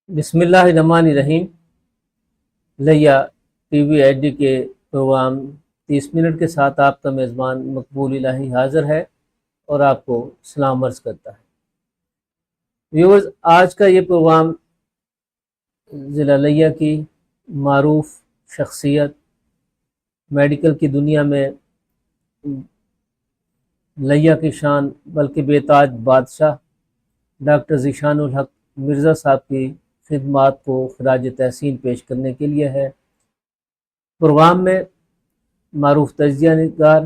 بسم اللہ الرحمن الرحیم۔ لیا ٹی وی ایچ ڈی کے پروگرام 30 منٹ کے ساتھ آپ کا میزبان مقبول الہی حاضر ہے اور آپ کو سلام عرض کرتا ہے۔ ویورز، آج کا یہ پروگرام ضلع لیا کی معروف شخصیت، میڈیکل کی دنیا میں لیا کی شان بلکہ بے تاج بادشاہ ڈاکٹر ذیشان الحق مرزا صاحب کی خدمات کو خراج تحسین پیش کرنے کے لیے ہے۔ پروگرام میں معروف تجزیہ نگار،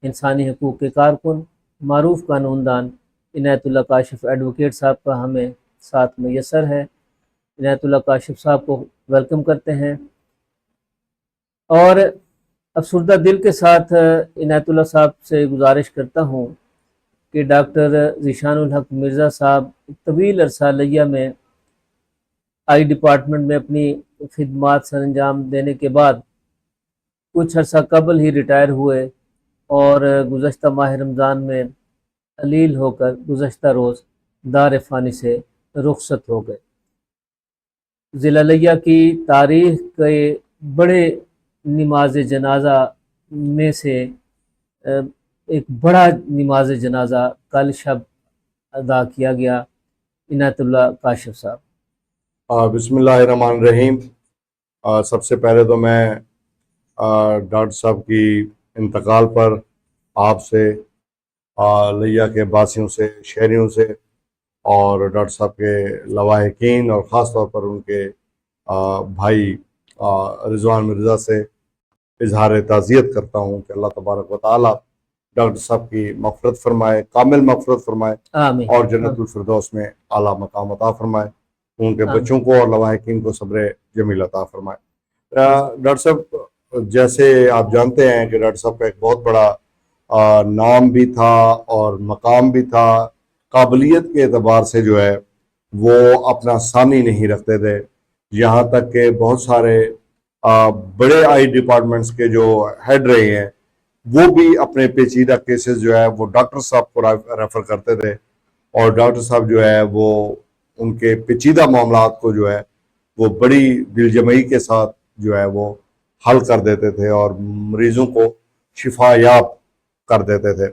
انسانی حقوق کے کارکن، معروف قانون دان عنایت اللہ کاشف ایڈوکیٹ صاحب کا ہمیں ساتھ میسر ہے۔ عنایت اللہ کاشف صاحب کو ویلکم کرتے ہیں اور افسردہ دل کے ساتھ عنایت اللہ صاحب سے گزارش کرتا ہوں کہ ڈاکٹر ذیشان الحق مرزا صاحب طویل عرصہ لیا میں آئی ڈپارٹمنٹ میں اپنی خدمات سر انجام دینے کے بعد کچھ عرصہ قبل ہی ریٹائر ہوئے اور گزشتہ ماہ رمضان میں علیل ہو کر گزشتہ روز دار فانی سے رخصت ہو گئے۔ ضلع لیا کی تاریخ کے بڑے نماز جنازہ میں سے ایک بڑا نماز جنازہ کل شب ادا کیا گیا۔ عنایت اللہ کاشف صاحب۔ بسم اللہ الرحمن الرحیم۔ سب سے پہلے تو میں ڈاکٹر صاحب کی انتقال پر آپ سے، لیا کے باسیوں سے، شہریوں سے اور ڈاکٹر صاحب کے لواحقین اور خاص طور پر ان کے بھائی رضوان مرزا سے اظہار تعزیت کرتا ہوں کہ اللہ تبارک و تعالیٰ ڈاکٹر صاحب کی مغفرت فرمائے، کامل مغفرت فرمائے آمین اور جنت الفردوس میں اعلیٰ مقام عطا فرمائے، ان کے بچوں کو اور لواحقین کو صبر جمیل عطا فرمائے۔ ڈاکٹر صاحب، جیسے آپ جانتے ہیں کہ ڈاکٹر صاحب کا ایک بہت بڑا نام بھی تھا اور مقام بھی تھا، قابلیت کے اعتبار سے جو ہے وہ اپنا ثانی نہیں رکھتے تھے، یہاں تک کہ بہت سارے بڑے آئی ڈپارٹمنٹس کے جو ہیڈ رہے ہیں وہ بھی اپنے پیچیدہ کیسز جو ہے وہ ڈاکٹر صاحب کو ریفر کرتے تھے، اور ڈاکٹر صاحب جو ہے وہ ان کے پیچیدہ معاملات کو جو ہے وہ بڑی دل جمعی کے ساتھ جو ہے وہ حل کر دیتے تھے اور مریضوں کو شفا یاب کر دیتے تھے۔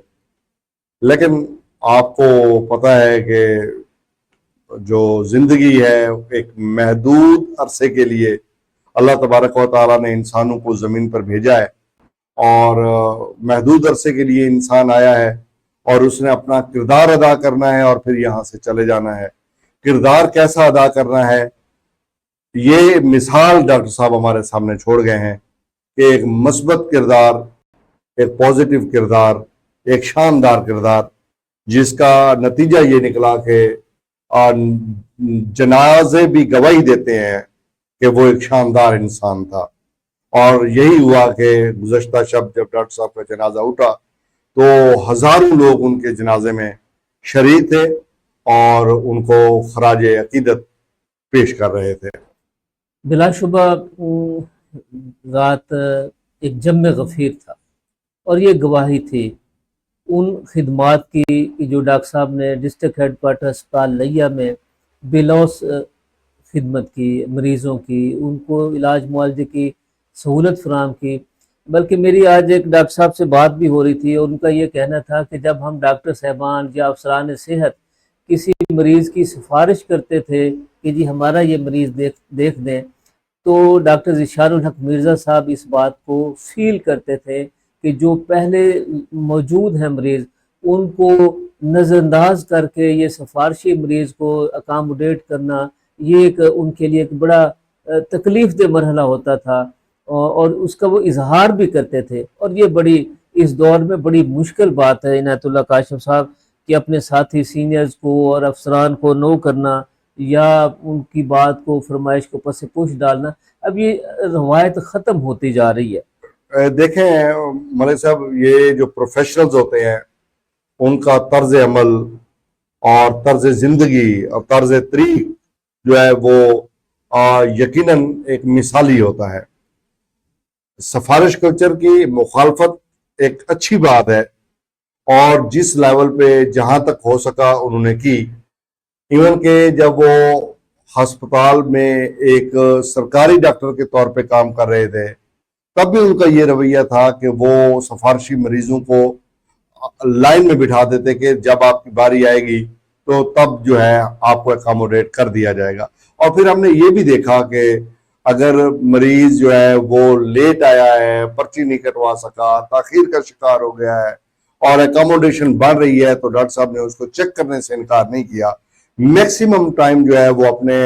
لیکن آپ کو پتہ ہے کہ جو زندگی ہے ایک محدود عرصے کے لیے اللہ تبارک و تعالیٰ نے انسانوں کو زمین پر بھیجا ہے، اور محدود عرصے کے لیے انسان آیا ہے اور اس نے اپنا کردار ادا کرنا ہے اور پھر یہاں سے چلے جانا ہے۔ کردار کیسا ادا کرنا ہے، یہ مثال ڈاکٹر صاحب ہمارے سامنے چھوڑ گئے ہیں کہ ایک مثبت کردار، ایک پازیٹیو کردار، ایک شاندار کردار، جس کا نتیجہ یہ نکلا کہ جنازے بھی گواہی دیتے ہیں کہ وہ ایک شاندار انسان تھا۔ اور یہی ہوا کہ گزشتہ شب جب ڈاکٹر صاحب کا جنازہ اٹھا تو ہزاروں لوگ ان کے جنازے میں شریک تھے اور ان کو خراج عقیدت پیش کر رہے تھے۔ بلا شبہ رات ایک جم غفیر تھا اور یہ گواہی تھی ان خدمات کی کہ جو ڈاکٹر صاحب نے ڈسٹرکٹ ہیڈ کوارٹر اسپتال لیا میں بلوس خدمت کی، مریضوں کی، ان کو علاج معالجے کی سہولت فراہم کی۔ بلکہ میری آج ایک ڈاکٹر صاحب سے بات بھی ہو رہی تھی اور ان کا یہ کہنا تھا کہ جب ہم ڈاکٹر صاحبان یا افسران صحت کسی مریض کی سفارش کرتے تھے کہ جی ہمارا یہ مریض دیکھ دیں، تو ڈاکٹر ذیشان الحق مرزا صاحب اس بات کو فیل کرتے تھے کہ جو پہلے موجود ہیں مریض ان کو نظر انداز کر کے یہ سفارشی مریض کو اکاموڈیٹ کرنا، یہ ایک ان کے لیے ایک بڑا تکلیف دہ مرحلہ ہوتا تھا اور اس کا وہ اظہار بھی کرتے تھے۔ اور یہ بڑی اس دور میں بڑی مشکل بات ہے عنایت اللہ کاشف صاحب کہ اپنے ساتھی سینئرز کو اور افسران کو نو کرنا یا ان کی بات کو، فرمائش کو پس پوش ڈالنا، اب یہ روایت ختم ہوتی جا رہی ہے۔ دیکھیں ملک صاحب، یہ جو پروفیشنلز ہوتے ہیں ان کا طرز عمل اور طرز زندگی اور طرز طریق جو ہے وہ یقیناً ایک مثالی ہوتا ہے۔ سفارش کلچر کی مخالفت ایک اچھی بات ہے، اور جس لیول پہ جہاں تک ہو سکا انہوں نے کی، ایون کہ جب وہ ہسپتال میں ایک سرکاری ڈاکٹر کے طور پہ کام کر رہے تھے، تب بھی ان کا یہ رویہ تھا کہ وہ سفارشی مریضوں کو لائن میں بٹھا دیتے کہ جب آپ کی باری آئے گی تو تب جو ہے آپ کو اکاموڈیٹ کر دیا جائے گا۔ اور پھر ہم نے یہ بھی دیکھا کہ اگر مریض جو ہے وہ لیٹ آیا ہے، پرچی نہیں کٹوا سکا، تاخیر کا شکار ہو گیا ہے اور اکاموڈیشن بن رہی ہے، تو ڈاکٹر صاحب نے اس کو چیک کرنے سے انکار نہیں کیا۔ میکسیمم ٹائم جو ہے وہ اپنے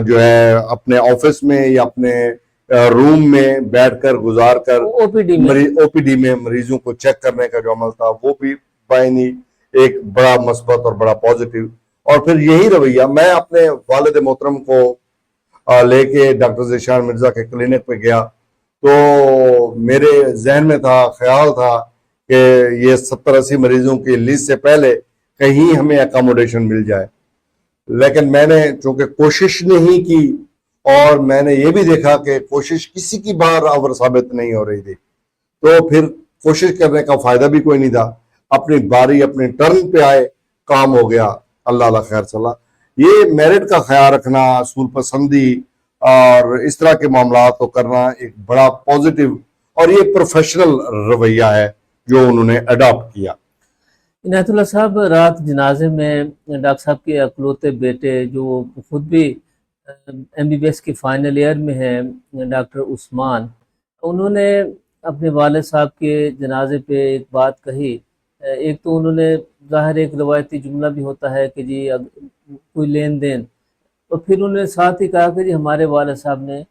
جو ہے اپنے آفس میں یا اپنے روم میں بیٹھ کر گزار کر او پی ڈی میں مریضوں کو چیک کرنے کا جو عمل تھا وہ بھی بائنی ایک بڑا مثبت اور بڑا پازیٹیو۔ اور پھر یہی رویہ میں اپنے والد محترم کو لے کے ڈاکٹر ذیشان مرزا کے کلینک پہ گیا، تو میرے ذہن میں تھا، خیال تھا کہ یہ 70-80 مریضوں کی لسٹ سے پہلے کہیں ہمیں اکاموڈیشن مل جائے، لیکن میں نے چونکہ کوشش نہیں کی اور میں نے یہ بھی دیکھا کہ کوشش کسی کی بار آور ثابت نہیں ہو رہی تھی، تو پھر کوشش کرنے کا فائدہ بھی کوئی نہیں تھا۔ اپنی باری اپنی ٹرن پہ آئے، کام ہو گیا، اللہ اللہ خیر صلاح۔ یہ میرٹ کا خیال رکھنا، اصول پسندی اور اس طرح کے معاملات کو کرنا ایک بڑا پازیٹیو اور یہ پروفیشنل رویہ ہے جو انہوں نے اڈاپٹ کیا۔ عنایت اللہ صاحب، رات جنازے میں ڈاکٹر صاحب کے اکلوتے بیٹے جو خود بھی MBBS کے فائنل ایئر میں ہیں، ڈاکٹر عثمان، انہوں نے اپنے والد صاحب کے جنازے پہ ایک بات کہی۔ ایک تو انہوں نے ظاہر ایک روایتی جملہ بھی ہوتا ہے کہ جی کوئی لین دین، اور پھر انہوں نے ساتھ ہی کہا کہ جی ہمارے والد صاحب نے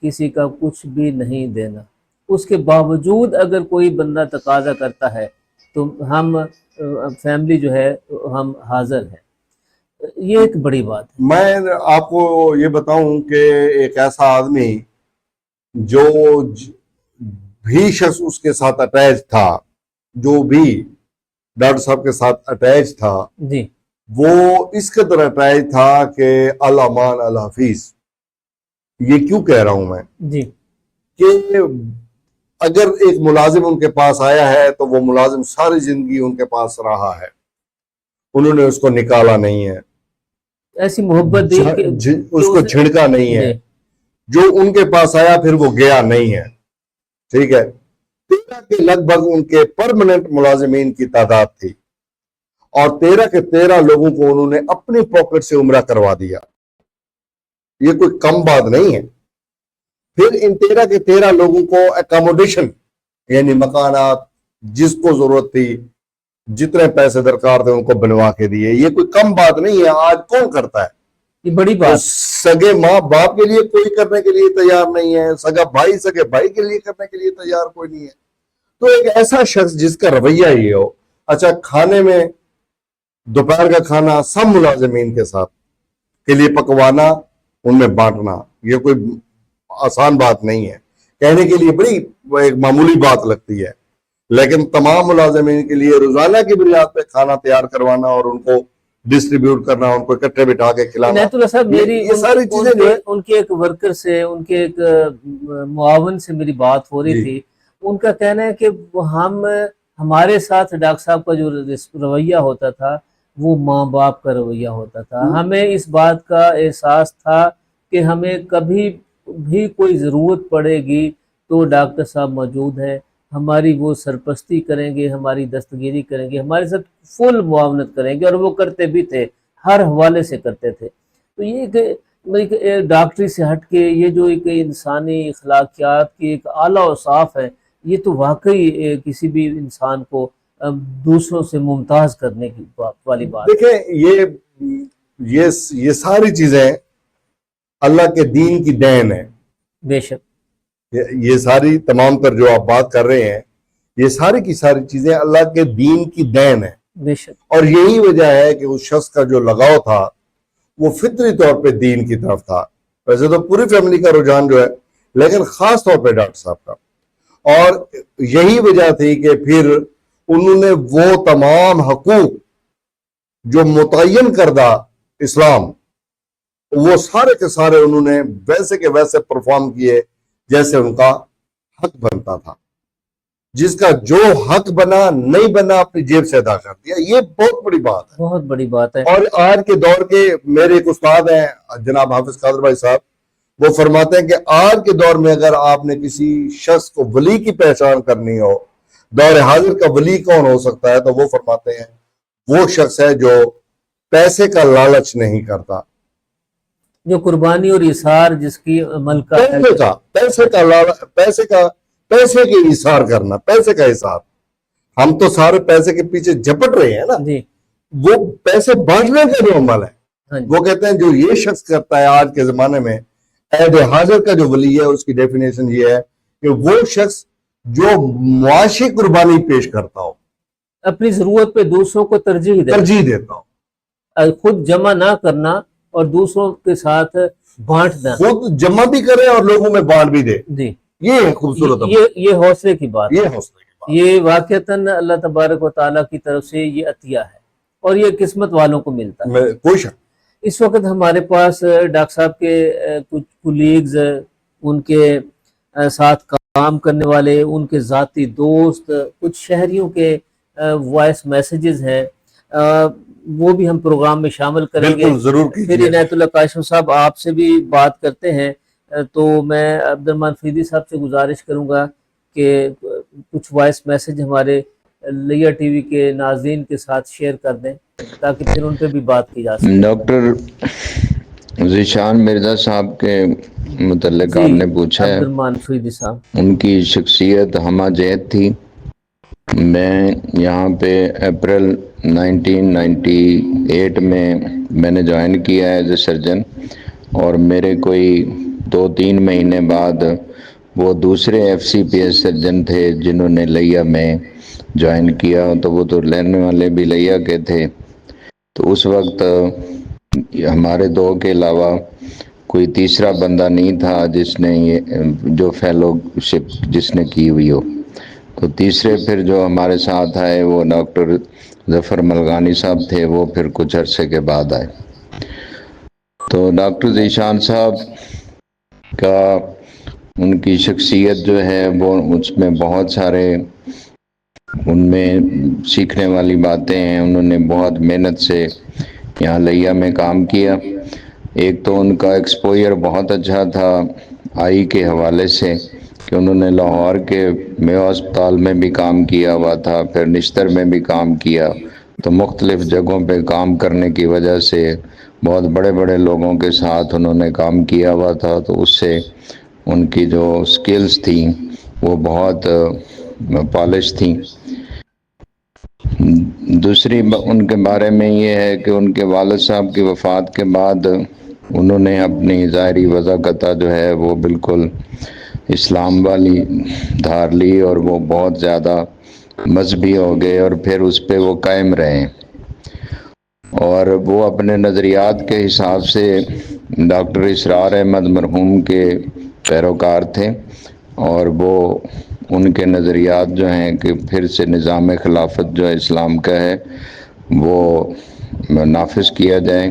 کسی کا کچھ بھی نہیں دینا، اس کے باوجود اگر کوئی بندہ تقاضا کرتا ہے تو ہم فیملی جو ہے ہم حاضر ہیں۔ یہ ایک بڑی بات ہے۔ میں آپ کو یہ بتاؤں کہ ایک ایسا آدمی جو بھی شخص اس کے ساتھ اٹیچ تھا، جو بھی ڈاکٹر صاحب کے ساتھ اٹیچ تھا، جی وہ اس قدر اٹیچ تھا کہ الامان الحفیظ۔ یہ کیوں کہہ رہا ہوں میں جی کہ اگر ایک ملازم ان کے پاس آیا ہے تو وہ ملازم ساری زندگی ان کے پاس رہا ہے، انہوں نے اس کو نکالا نہیں ہے، ایسی محبت دی کہ اس کو جھڑکا نہیں ہے، جو ان کے پاس آیا پھر وہ گیا نہیں ہے، ٹھیک ہے۔ 13 کے لگ بھگ ان کے پرماننٹ ملازمین کی تعداد تھی، اور 13 کے 13 لوگوں کو انہوں نے اپنی پاکٹ سے عمرہ کروا دیا۔ یہ کوئی کم بات نہیں ہے۔ پھر ان 13 کے 13 لوگوں کو اکاموڈیشن یعنی مکانات جس کو ضرورت تھی، جتنے پیسے درکار تھے ان کو بنوا کے دیے۔ یہ کوئی کم بات نہیں ہے، آج کون کرتا ہے؟ یہ بڑی بات۔ سگے ماں باپ کے لیے کوئی کرنے کے لیے تیار نہیں ہے، سگا بھائی سگے بھائی کے لیے کرنے کے لیے تیار کوئی نہیں ہے۔ تو ایک ایسا شخص جس کا رویہ یہ ہو، اچھا کھانے میں دوپہر کا کھانا سب ملازمین کے ساتھ کے لیے پکوانا، ان میں بانٹنا، یہ کوئی آسان بات نہیں ہے، کہنے کے لیے بڑی ایک معمولی بات لگتی ہے، لیکن تمام ملازمین کے لیے روزانہ کی بنیاد پہ کھانا تیار کروانا اور ان کو ڈسٹریبیوٹ کرنا، ان کو اکٹھے بٹھا کے کھلانا، عنایت اللہ صاحب، میری یہ ساری چیزیں جو ان کے ایک ورکر سے، ان کے ایک معاون سے میری بات ہو رہی تھی۔ ان کا کہنا ہے کہ ہمارے ساتھ ڈاکٹر صاحب کا جو رویہ ہوتا تھا وہ ماں باپ کا رویہ ہوتا تھا۔ ہمیں اس بات کا احساس تھا کہ ہمیں کبھی بھی کوئی ضرورت پڑے گی تو ڈاکٹر صاحب موجود ہیں، ہماری وہ سرپرستی کریں گے، ہماری دستگیری کریں گے، ہمارے ساتھ فل معاونت کریں گے، اور وہ کرتے بھی تھے، ہر حوالے سے کرتے تھے۔ تو یہ کہ ڈاکٹری سے ہٹ کے یہ جو ایک انسانی اخلاقیات کی ایک اعلیٰ اوصاف ہے، یہ تو واقعی کسی بھی انسان کو دوسروں سے ممتاز کرنے کی والی بات۔ دیکھیں، یہ ساری چیزیں اللہ کے دین کی دین ہے۔ بے شک یہ ساری تمام تر جو آپ بات کر رہے ہیں، یہ ساری کی ساری چیزیں اللہ کے دین کی دین ہے، بے شک۔ اور یہی وجہ ہے کہ اس شخص کا جو لگاؤ تھا وہ فطری طور پہ دین کی طرف تھا۔ ویسے تو پوری فیملی کا رجحان جو ہے، لیکن خاص طور پہ ڈاکٹر صاحب کا، اور یہی وجہ تھی کہ پھر انہوں نے وہ تمام حقوق جو متعین کردہ اسلام، وہ سارے کے سارے انہوں نے ویسے کے ویسے پرفارم کیے جیسے ان کا حق بنتا تھا۔ جس کا جو حق بنا نہیں بنا اپنی جیب سے ادا کر دیا. یہ بہت بڑی بات ہے. بہت بڑی بات ہے. اور آج کے دور کے میرے ایک استاد ہیں جناب حافظ قادر بھائی صاحب, وہ فرماتے ہیں کہ آج کے دور میں اگر آپ نے کسی شخص کو ولی کی پہچان کرنی ہو, دور حاضر کا ولی کون ہو سکتا ہے, تو وہ فرماتے ہیں وہ شخص ہے جو پیسے کا لالچ نہیں کرتا, جو قربانی اور ایثار جس کی عمل کا ہے. پیسے کے ایثار کرنا, پیسے کا ایثار. ہم تو سارے پیسے کے پیچھے جھپٹ رہے ہیں نا. جی. وہ پیسے بانٹنے کا جو عمل ہے, ہاں جی. وہ کہتے ہیں جو یہ شخص کرتا ہے آج کے زمانے میں, عہد حاضر کا جو ولی ہے اس کی ڈیفینیشن یہ ہے کہ وہ شخص جو معاشی قربانی پیش کرتا ہو, اپنی ضرورت پہ دوسروں کو ترجیح دیتا ہو, خود جمع نہ کرنا اور دوسروں کے ساتھ بانٹ دینا, خود جمع بھی کرے اور لوگوں میں بانٹ بھی دے. جی. یہ خوبصورت یہ حوصلے کی بات, یہ واقعتاً اللہ تبارک و تعالیٰ کی طرف سے یہ عطیہ ہے اور یہ قسمت والوں کو ملتا ہے. کوئی شک. اس وقت ہمارے پاس ڈاکٹر صاحب کے کچھ کولیگز, ان کے ساتھ کام کرنے والے, ان کے ذاتی دوست, کچھ شہریوں کے وائس میسیجز ہیں, وہ بھی ہم پروگرام میں شامل کریں گے. ضرور پھر عنایت اللہ کاشف صاحب آپ سے بھی بات کرتے ہیں, تو میں عبدالرحمن فریدی صاحب سے گزارش کروں گا کہ کچھ وائس میسیج ہمارے لیا ٹی وی کے ناظرین کے ساتھ شیئر کر دیں تاکہ پھر ان پہ بھی بات کی جا سکے. ڈاکٹر ذیشان مرزا صاحب کے متعلق آپ نے پوچھا ہے. عبدالرحمن فریدی صاحب, ان کی شخصیت ہمہ جہت تھی. میں یہاں پہ اپریل 1998 میں نے جوائن کیا ایز اے سرجن, اور میرے کوئی 2-3 مہینے بعد وہ دوسرے F C P S surgeon تھے جنہوں نے لیا میں جوائن کیا, تو وہ تو لینے والے بھی لیا کے تھے. تو اس وقت ہمارے 2 کے علاوہ کوئی تیسرا بندہ نہیں تھا جس نے یہ جو فیلو شپ جس نے کی ہوئی ہو. تو تیسرے پھر جو ہمارے ساتھ آئے وہ ڈاکٹر ظفر ملغانی صاحب تھے, وہ پھر کچھ عرصے کے بعد آئے. تو ڈاکٹر ذیشان صاحب کا ان کی شخصیت جو ہے وہ اس میں بہت سارے ان میں سیکھنے والی باتیں ہیں. انہوں نے بہت محنت سے یہاں لیا میں کام کیا. ایک تو ان کا ایکسپوئر بہت اچھا تھا آئی کے حوالے سے کہ انہوں نے لاہور کے میو ہسپتال میں بھی کام کیا ہوا تھا, پھر نشتر میں بھی کام کیا. تو مختلف جگہوں پہ کام کرنے کی وجہ سے بہت بڑے بڑے لوگوں کے ساتھ انہوں نے کام کیا ہوا تھا, تو اس سے ان کی جو سکلز تھیں وہ بہت پالش تھیں. دوسری ان کے بارے میں یہ ہے کہ ان کے والد صاحب کی وفات کے بعد انہوں نے اپنی ظاہری وضاحت جو ہے وہ بالکل اسلام والی دھار لی, اور وہ بہت زیادہ مذہبی ہو گئے, اور پھر اس پہ وہ قائم رہے. اور وہ اپنے نظریات کے حساب سے ڈاکٹر اسرار احمد مرحوم کے پیروکار تھے, اور وہ ان کے نظریات جو ہیں کہ پھر سے نظام خلافت جو اسلام کا ہے وہ نافذ کیا جائے,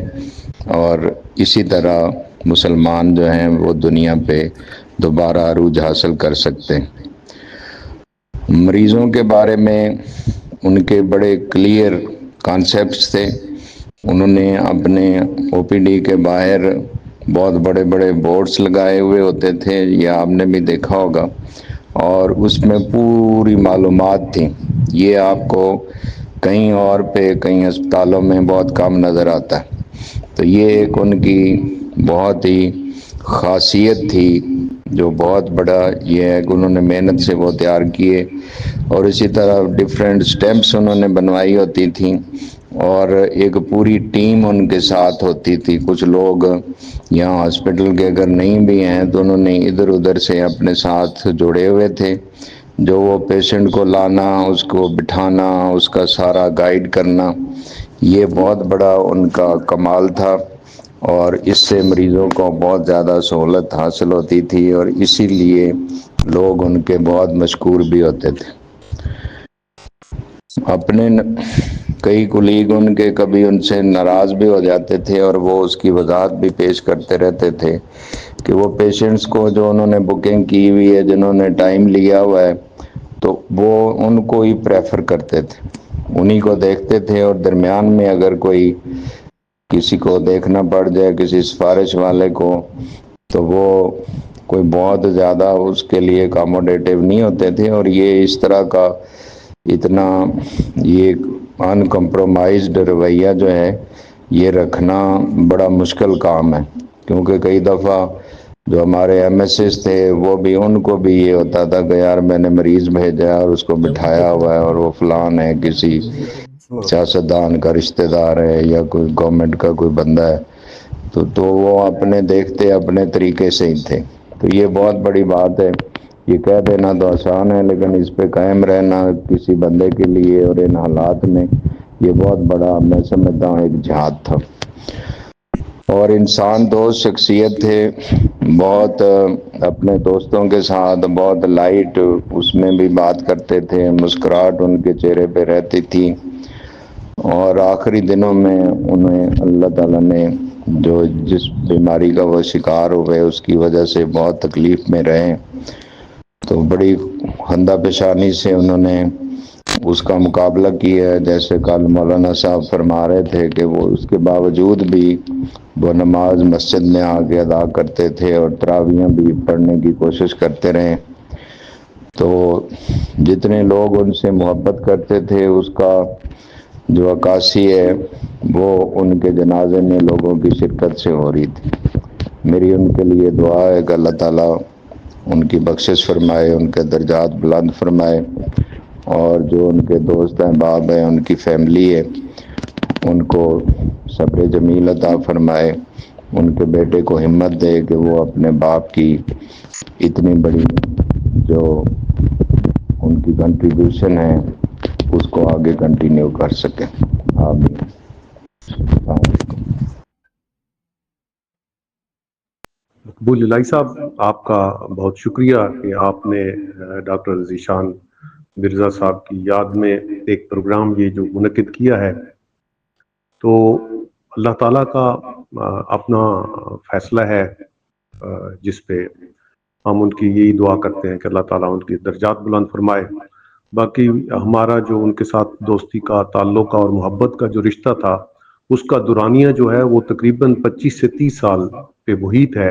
اور اسی طرح مسلمان جو ہیں وہ دنیا پہ دوبارہ عروج حاصل کر سکتے ہیں. مریضوں کے بارے میں ان کے بڑے کلیئر کانسیپٹس تھے. انہوں نے اپنے او پی ڈی کے باہر بہت بڑے بڑے بورڈز لگائے ہوئے ہوتے تھے, یہ آپ نے بھی دیکھا ہوگا, اور اس میں پوری معلومات تھیں. یہ آپ کو کہیں اور پہ کئی ہسپتالوں میں بہت کم نظر آتا ہے. تو یہ ایک ان کی بہت ہی خاصیت تھی جو بہت بڑا یہ ہے کہ انہوں نے محنت سے وہ تیار کیے. اور اسی طرح ڈیفرنٹ سٹیمپس انہوں نے بنوائی ہوتی تھیں, اور ایک پوری ٹیم ان کے ساتھ ہوتی تھی. کچھ لوگ یہاں ہاسپٹل کے اگر نہیں بھی ہیں تو انہوں نے ادھر ادھر سے اپنے ساتھ جڑے ہوئے تھے, جو وہ پیشنٹ کو لانا, اس کو بٹھانا, اس کا سارا گائیڈ کرنا, یہ بہت بڑا ان کا کمال تھا. اور اس سے مریضوں کو بہت زیادہ سہولت حاصل ہوتی تھی, اور اسی لیے لوگ ان کے بہت مشکور بھی ہوتے تھے. اپنے کئی کولیگ ان کے کبھی ان سے ناراض بھی ہو جاتے تھے, اور وہ اس کی وضاحت بھی پیش کرتے رہتے تھے کہ وہ پیشنٹس کو جو انہوں نے بکنگ کی ہوئی ہے, جنہوں نے ٹائم لیا ہوا ہے, تو وہ ان کو ہی پریفر کرتے تھے، انہی کو دیکھتے تھے، اور درمیان میں اگر کوئی کسی کو دیکھنا پڑ جائے، کسی سفارش والے کو، تو وہ کوئی بہت زیادہ اس کے لیے اکاموڈیٹیو نہیں ہوتے تھے، اور یہ اس طرح کا اتنا یہ ان کمپرومائزڈ رویہ جو ہے یہ رکھنا بڑا مشکل کام ہے، کیونکہ کئی دفعہ جو ہمارے ایم ایس ایس تھے وہ بھی، ان کو بھی یہ ہوتا تھا کہ یار میں نے مریض بھیجا اور اس کو بٹھایا ہوا ہے، اور وہ فلان ہے، کسی سیاستدان کا رشتہ دار ہے یا کوئی گورنمنٹ کا کوئی بندہ ہے، تو وہ اپنے دیکھتے اپنے طریقے سے ہی تھے۔ تو یہ بہت بڑی بات ہے، یہ کہہ دینا تو آسان ہے، لیکن اس پہ قائم رہنا کسی بندے کے لیے اور ان حالات میں یہ بہت بڑا، میں سمجھتا ہوں، ایک جہاد تھا۔ اور انسان دوست شخصیت تھے، بہت اپنے دوستوں کے ساتھ بہت لائٹ اس میں بھی بات کرتے تھے، مسکراہٹ ان کے چہرے پہ رہتی تھی، اور آخری دنوں میں انہیں اللہ تعالیٰ نے جو جس بیماری کا وہ شکار ہوئے اس کی وجہ سے بہت تکلیف میں رہے، تو بڑی خندہ پیشانی سے انہوں نے اس کا مقابلہ کیا ہے۔ جیسے کل مولانا صاحب فرما رہے تھے کہ وہ اس کے باوجود بھی وہ نماز مسجد میں آ کے ادا کرتے تھے اور تراویحیں بھی پڑھنے کی کوشش کرتے رہے۔ تو جتنے لوگ ان سے محبت کرتے تھے اس کا جو عکاسی ہے وہ ان کے جنازے میں لوگوں کی شرکت سے ہو رہی تھی۔ میری ان کے لیے دعا ہے کہ اللہ تعالیٰ ان کی بخشش فرمائے، ان کے درجات بلند فرمائے، اور جو ان کے دوست احباب ہیں، ان کی فیملی ہے، ان کو صبر جمیل عطا فرمائے، ان کے بیٹے کو ہمت دے کہ وہ اپنے باپ کی اتنی بڑی جو ان کی کنٹریبیوشن ہے اس کو آگے کنٹینیو کر سکیں۔ آمین۔ السلام علیکم۔ مقبول الہی صاحب، آپ کا بہت شکریہ کہ آپ نے ڈاکٹر ذیشان مرزا صاحب کی یاد میں ایک پروگرام یہ جو منعقد کیا ہے۔ تو اللہ تعالیٰ کا اپنا فیصلہ ہے جس پہ ہم ان کی یہی دعا کرتے ہیں کہ اللہ تعالیٰ ان کی درجات بلند فرمائے۔ باقی ہمارا جو ان کے ساتھ دوستی کا تعلق اور محبت کا جو رشتہ تھا اس کا دورانیہ جو ہے وہ تقریباً 25 سے 30 سال پہ محیط ہے۔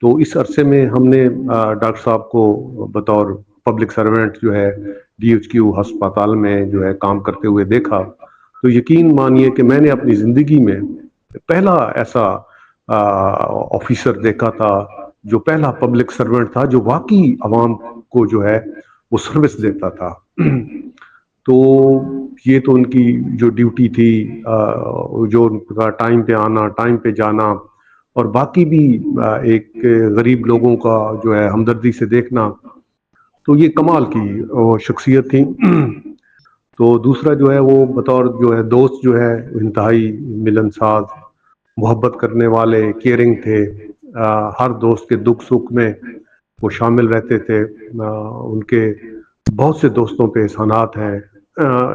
تو اس عرصے میں ہم نے ڈاکٹر صاحب کو بطور پبلک سرونٹ جو ہے ڈی ایچ کیو ہسپتال میں جو ہے کام کرتے ہوئے دیکھا، تو یقین مانیے کہ میں نے اپنی زندگی میں پہلا ایسا آفیسر دیکھا تھا، جو پہلا پبلک سرونٹ تھا جو واقعی عوام کو جو ہے وہ سروس دیتا تھا۔ تو یہ تو ان کی جو ڈیوٹی تھی، جو ان کا ٹائم پہ آنا، ٹائم پہ جانا، اور باقی بھی ایک غریب لوگوں کا جو ہے ہمدردی سے دیکھنا، تو یہ کمال کی وہ شخصیت تھی۔ تو دوسرا جو ہے وہ بطور جو ہے دوست جو ہے انتہائی ملنساز، محبت کرنے والے، کیئرنگ تھے، ہر دوست کے دکھ سکھ میں وہ شامل رہتے تھے۔ ان کے بہت سے دوستوں پہ احسانات ہیں۔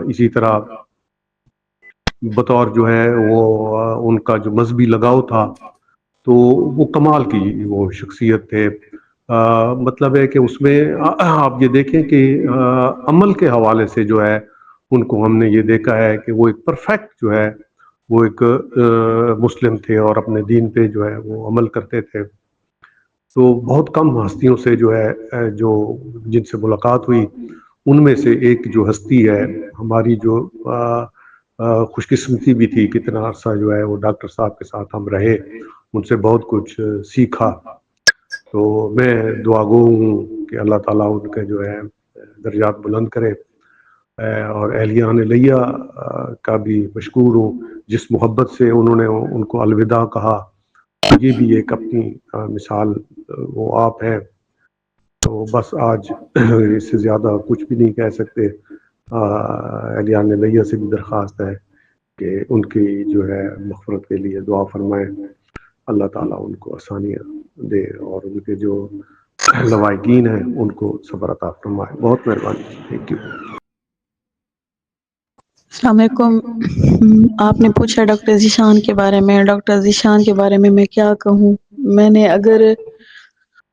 اسی طرح بطور جو ہے وہ ان کا جو مذہبی لگاؤ تھا تو وہ کمال کی وہ شخصیت تھے۔ مطلب ہے کہ اس میں آپ یہ دیکھیں کہ عمل کے حوالے سے جو ہے ان کو ہم نے یہ دیکھا ہے کہ وہ ایک پرفیکٹ جو ہے وہ ایک مسلم تھے اور اپنے دین پہ جو ہے وہ عمل کرتے تھے۔ تو بہت کم ہستیوں سے جو ہے جو جن سے ملاقات ہوئی، ان میں سے ایک جو ہستی ہے ہماری جو خوش قسمتی بھی تھی، کتنا عرصہ جو ہے وہ ڈاکٹر صاحب کے ساتھ ہم رہے، ان سے بہت کچھ سیکھا۔ تو میں دعا گو ہوں کہ اللہ تعالیٰ ان کے جو ہے درجات بلند کرے، اور اہلیان لیہ کا بھی مشکور ہوں جس محبت سے انہوں نے ان کو الوداع کہا۔ یہ بھی ایک اپنی مثال وہ آپ ہیں۔ تو بس آج اس سے زیادہ کچھ بھی نہیں کہہ سکتے۔ اہلیان لیہ سے بھی درخواست ہے کہ ان کی جو ہے مغفرت کے لیے دعا فرمائیں، اللہ تعالیٰ ان کو آسانیاں دے، اور ان کے جو لوائقین ہیں ان کو صبر عطا فرمائے۔ بہت مہربانی، تھینک یو۔ السلام علیکم۔ آپ نے پوچھا ڈاکٹر ذیشان کے بارے میں۔ ڈاکٹر ذیشان کے بارے میں کیا کہوں؟ میں نے اگر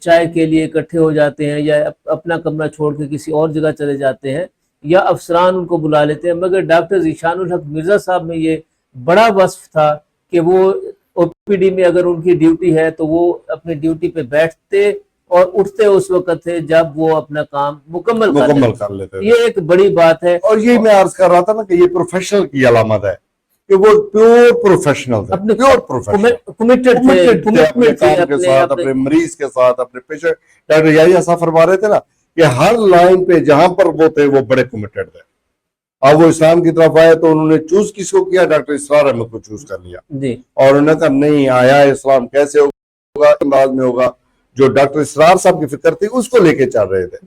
چائے کے لیے اکٹھے ہو جاتے ہیں یا اپنا کمرہ چھوڑ کے کسی اور جگہ چلے جاتے ہیں یا افسران ان کو بلا لیتے ہیں، مگر ڈاکٹر ذیشان الحق مرزا صاحب میں یہ بڑا وصف تھا کہ وہ او پی ڈی میں اگر ان کی ڈیوٹی ہے تو وہ اپنی ڈیوٹی پہ بیٹھتے اور اٹھتے اس وقت تھے جب وہ اپنا کام مکمل کر لیتے تھے۔ یہ ایک بڑی بات ہے، اور یہی میں عرض کر رہا تھا نا کہ یہ پروفیشنل کی علامت ہے کہ وہ پیور پروفیشنل تھے، اپنے پیور پروفیشنل کمیٹڈ تھے اپنے کام کے ساتھ، اپنے مریض کے ساتھ، اپنے پیشنٹ۔ ڈاکٹر یحییٰ صاحب فرما رہے تھے نا کہ ہر لائن پہ جہاں پر وہ تھے وہ بڑے کمیٹڈ تھے۔ اب وہ اسلام کی طرف آئے تو انہوں نے چوز کس کو کیا؟ ڈاکٹر اسرار احمد کو چوز کر لیا، جی، اور انہوں نے کہا نہیں، آیا اسلام کیسے ہوگا، انداز میں ہوگا جو ڈاکٹر اسرار صاحب کی فکر تھی اس کو لے کے چل رہے تھے۔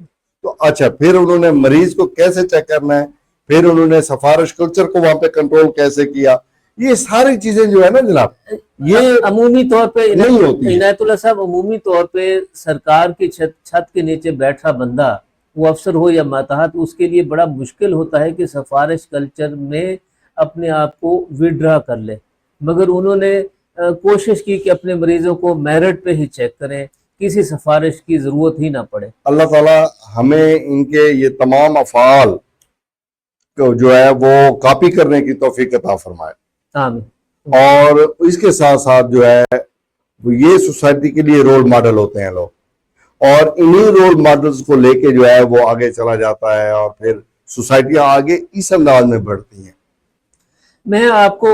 تو اچھا، پھر انہوں نے مریض کو کیسے چیک کرنا ہے، پھر انہوں نے سفارش کلچر کو وہاں پہ کنٹرول کیسے کیا، یہ ساری چیزیں جو ہے نا جناب یہ عمومی طور پہ نہیں ہوتی ہے۔ عنایت اللہ صاحب، عمومی طور پہ سرکار کی چھت کے نیچے بیٹھا بندہ، وہ افسر ہو یا ماتحت، اس کے لیے بڑا مشکل ہوتا ہے کہ سفارش کلچر میں اپنے آپ کو وڈرا کر لے، مگر انہوں نے کوشش کی کہ اپنے مریضوں کو میرٹ پہ ہی چیک کریں، کسی سفارش کی ضرورت ہی نہ پڑے۔ اللہ تعالیٰ ہمیں ان کے یہ تمام افعال کو جو ہے وہ کاپی کرنے کی توفیق عطا فرمائے، آمین۔ اور اس کے ساتھ ساتھ جو ہے یہ سوسائٹی کے لیے رول ماڈل ہوتے ہیں لوگ، اور انہی رول ماڈلز کو لے کے جو ہے وہ آگے چلا جاتا ہے، اور پھر سوسائٹیاں آگے اس انداز میں بڑھتی ہیں۔ میں آپ کو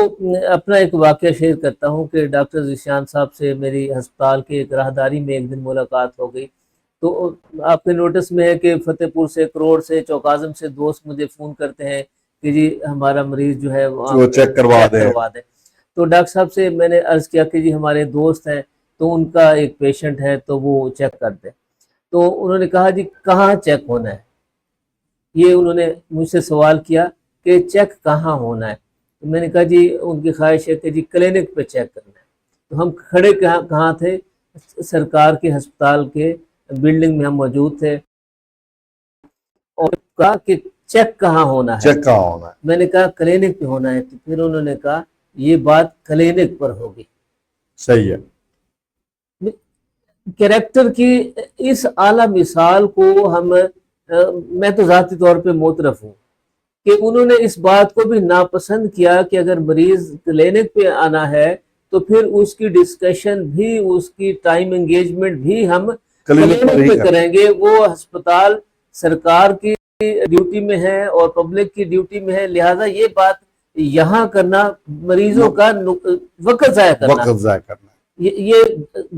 اپنا ایک واقعہ شیئر کرتا ہوں کہ ڈاکٹر ذیشان صاحب سے میری ہسپتال کے ایک راہداری میں ایک دن ملاقات ہو گئی، تو آپ کے نوٹس میں ہے کہ فتح پور سے، کروڑ سے، چوک اعظم سے دوست مجھے فون کرتے ہیں کہ جی ہمارا مریض جو ہے وہ چیک کروا دیں۔ تو ڈاکٹر صاحب سے میں نے عرض کیا کہ جی ہمارے دوست ہیں تو ان کا ایک پیشنٹ ہے تو وہ چیک کر دیں۔ تو انہوں نے کہا جی کہاں چیک ہونا ہے، یہ انہوں نے مجھ سے سوال کیا کہ چیک کہاں ہونا ہے۔ تو میں نے کہا جی ان کی خواہش ہے کہ جی کلینک پہ چیک کرنا ہے۔ تو ہم کھڑے کہاں تھے؟ سرکار کے ہسپتال کے بلڈنگ میں ہم موجود تھے، اور کہا کہ چیک کہاں ہونا ہے؟ چیک کہاں ہونا ہے؟ میں نے کہا کلینک پہ ہونا ہے۔ تو پھر انہوں نے کہا یہ بات کلینک پر ہوگی۔ صحیح ہے۔ کریکٹر کی اس اعلیٰ مثال کو میں تو ذاتی طور پہ معترف ہوں کہ انہوں نے اس بات کو بھی ناپسند کیا کہ اگر مریض کلینک پہ آنا ہے تو پھر اس کی ڈسکشن بھی، اس کی ٹائم انگیجمنٹ بھی ہم کلینک پہ کریں گے۔ وہ ہسپتال سرکار کی ڈیوٹی میں ہے اور پبلک کی ڈیوٹی میں ہے، لہٰذا یہ بات یہاں کرنا مریضوں کا وقت ضائع کرنا، یہ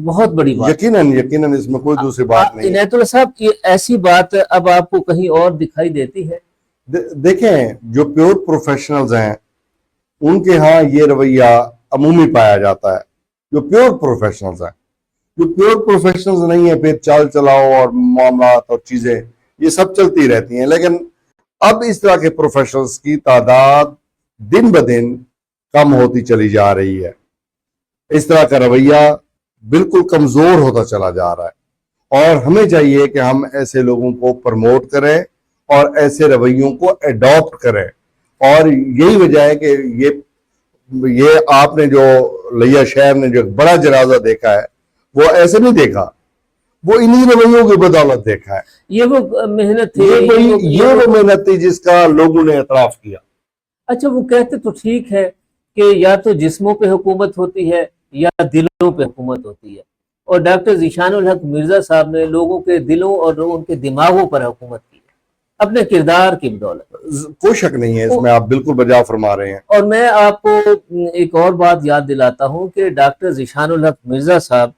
بہت بڑی بات۔ یقیناً اس میں کوئی دوسری بات نہیں ہے۔ عنایت اللہ صاحب، یہ ایسی بات اب آپ کو کہیں اور دکھائی دیتی ہے؟ دیکھیں، جو پیور پروفیشنلز ہیں ان کے ہاں یہ رویہ عمومی پایا جاتا ہے، جو پیور پروفیشنلز ہیں۔ جو پیور پروفیشنلز نہیں ہیں پھر چال چلاؤ اور معاملات اور چیزیں یہ سب چلتی رہتی ہیں، لیکن اب اس طرح کے پروفیشنلز کی تعداد دن بدن کم ہوتی چلی جا رہی ہے۔ اس طرح کا رویہ بالکل کمزور ہوتا چلا جا رہا ہے، اور ہمیں چاہیے کہ ہم ایسے لوگوں کو پروموٹ کریں اور ایسے رویوں کو ایڈاپٹ کریں۔ اور یہی وجہ ہے کہ یہ آپ نے جو لیا شہر نے جو ایک بڑا جنازہ دیکھا ہے وہ ایسے نہیں دیکھا، وہ انہی رویوں کی بدولت دیکھا ہے۔ یہ وہ محنت تھی، یہ وہ محنت تھی جس کا لوگوں نے اعتراف کیا۔ اچھا، وہ کہتے تو ٹھیک ہے کہ یا تو جسموں پہ حکومت ہوتی ہے یا دلوں پہ حکومت ہوتی ہے، اور ڈاکٹر ذیشان الحق مرزا صاحب نے لوگوں کے دلوں اور ان کے دماغوں پر حکومت کی ہے اپنے کردار کی بدولت۔ کوئی شک نہیں ہے اس میں، آپ بالکل بجا فرما رہے ہیں۔ اور میں آپ کو ایک اور بات یاد دلاتا ہوں کہ ڈاکٹر ذیشان الحق مرزا صاحب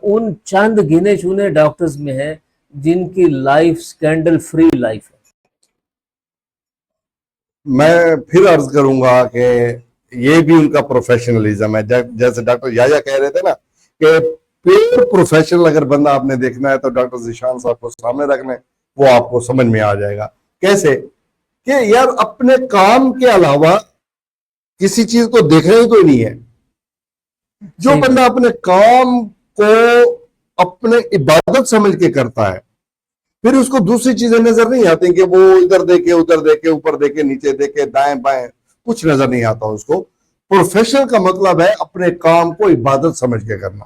ان چند گنے چنے ڈاکٹرز میں ہیں جن کی لائف سکینڈل فری لائف ہے۔ میں پھر عرض کروں گا کہ یہ بھی ان کا پروفیشنلزم ہے، جیسے ڈاکٹر یحییٰ کہہ رہے تھے نا کہ پیور پروفیشنل اگر بندہ آپ نے دیکھنا ہے تو ڈاکٹر ذیشان صاحب کو سامنے رکھ لیں، وہ آپ کو سمجھ میں آ جائے گا۔ کیسے کہ یار اپنے کام کے علاوہ کسی چیز کو دیکھنا ہی کوئی نہیں ہے۔ جو بندہ اپنے کام کو اپنے عبادت سمجھ کے کرتا ہے پھر اس کو دوسری چیزیں نظر نہیں آتی کہ وہ ادھر دیکھے، ادھر دیکھے، اوپر دیکھے، نیچے دیکھے، دائیں بائیں، کچھ نظر نہیں آتا اس کو۔ پروفیشنل کا مطلب ہے اپنے کام کو عبادت سمجھ کے کرنا۔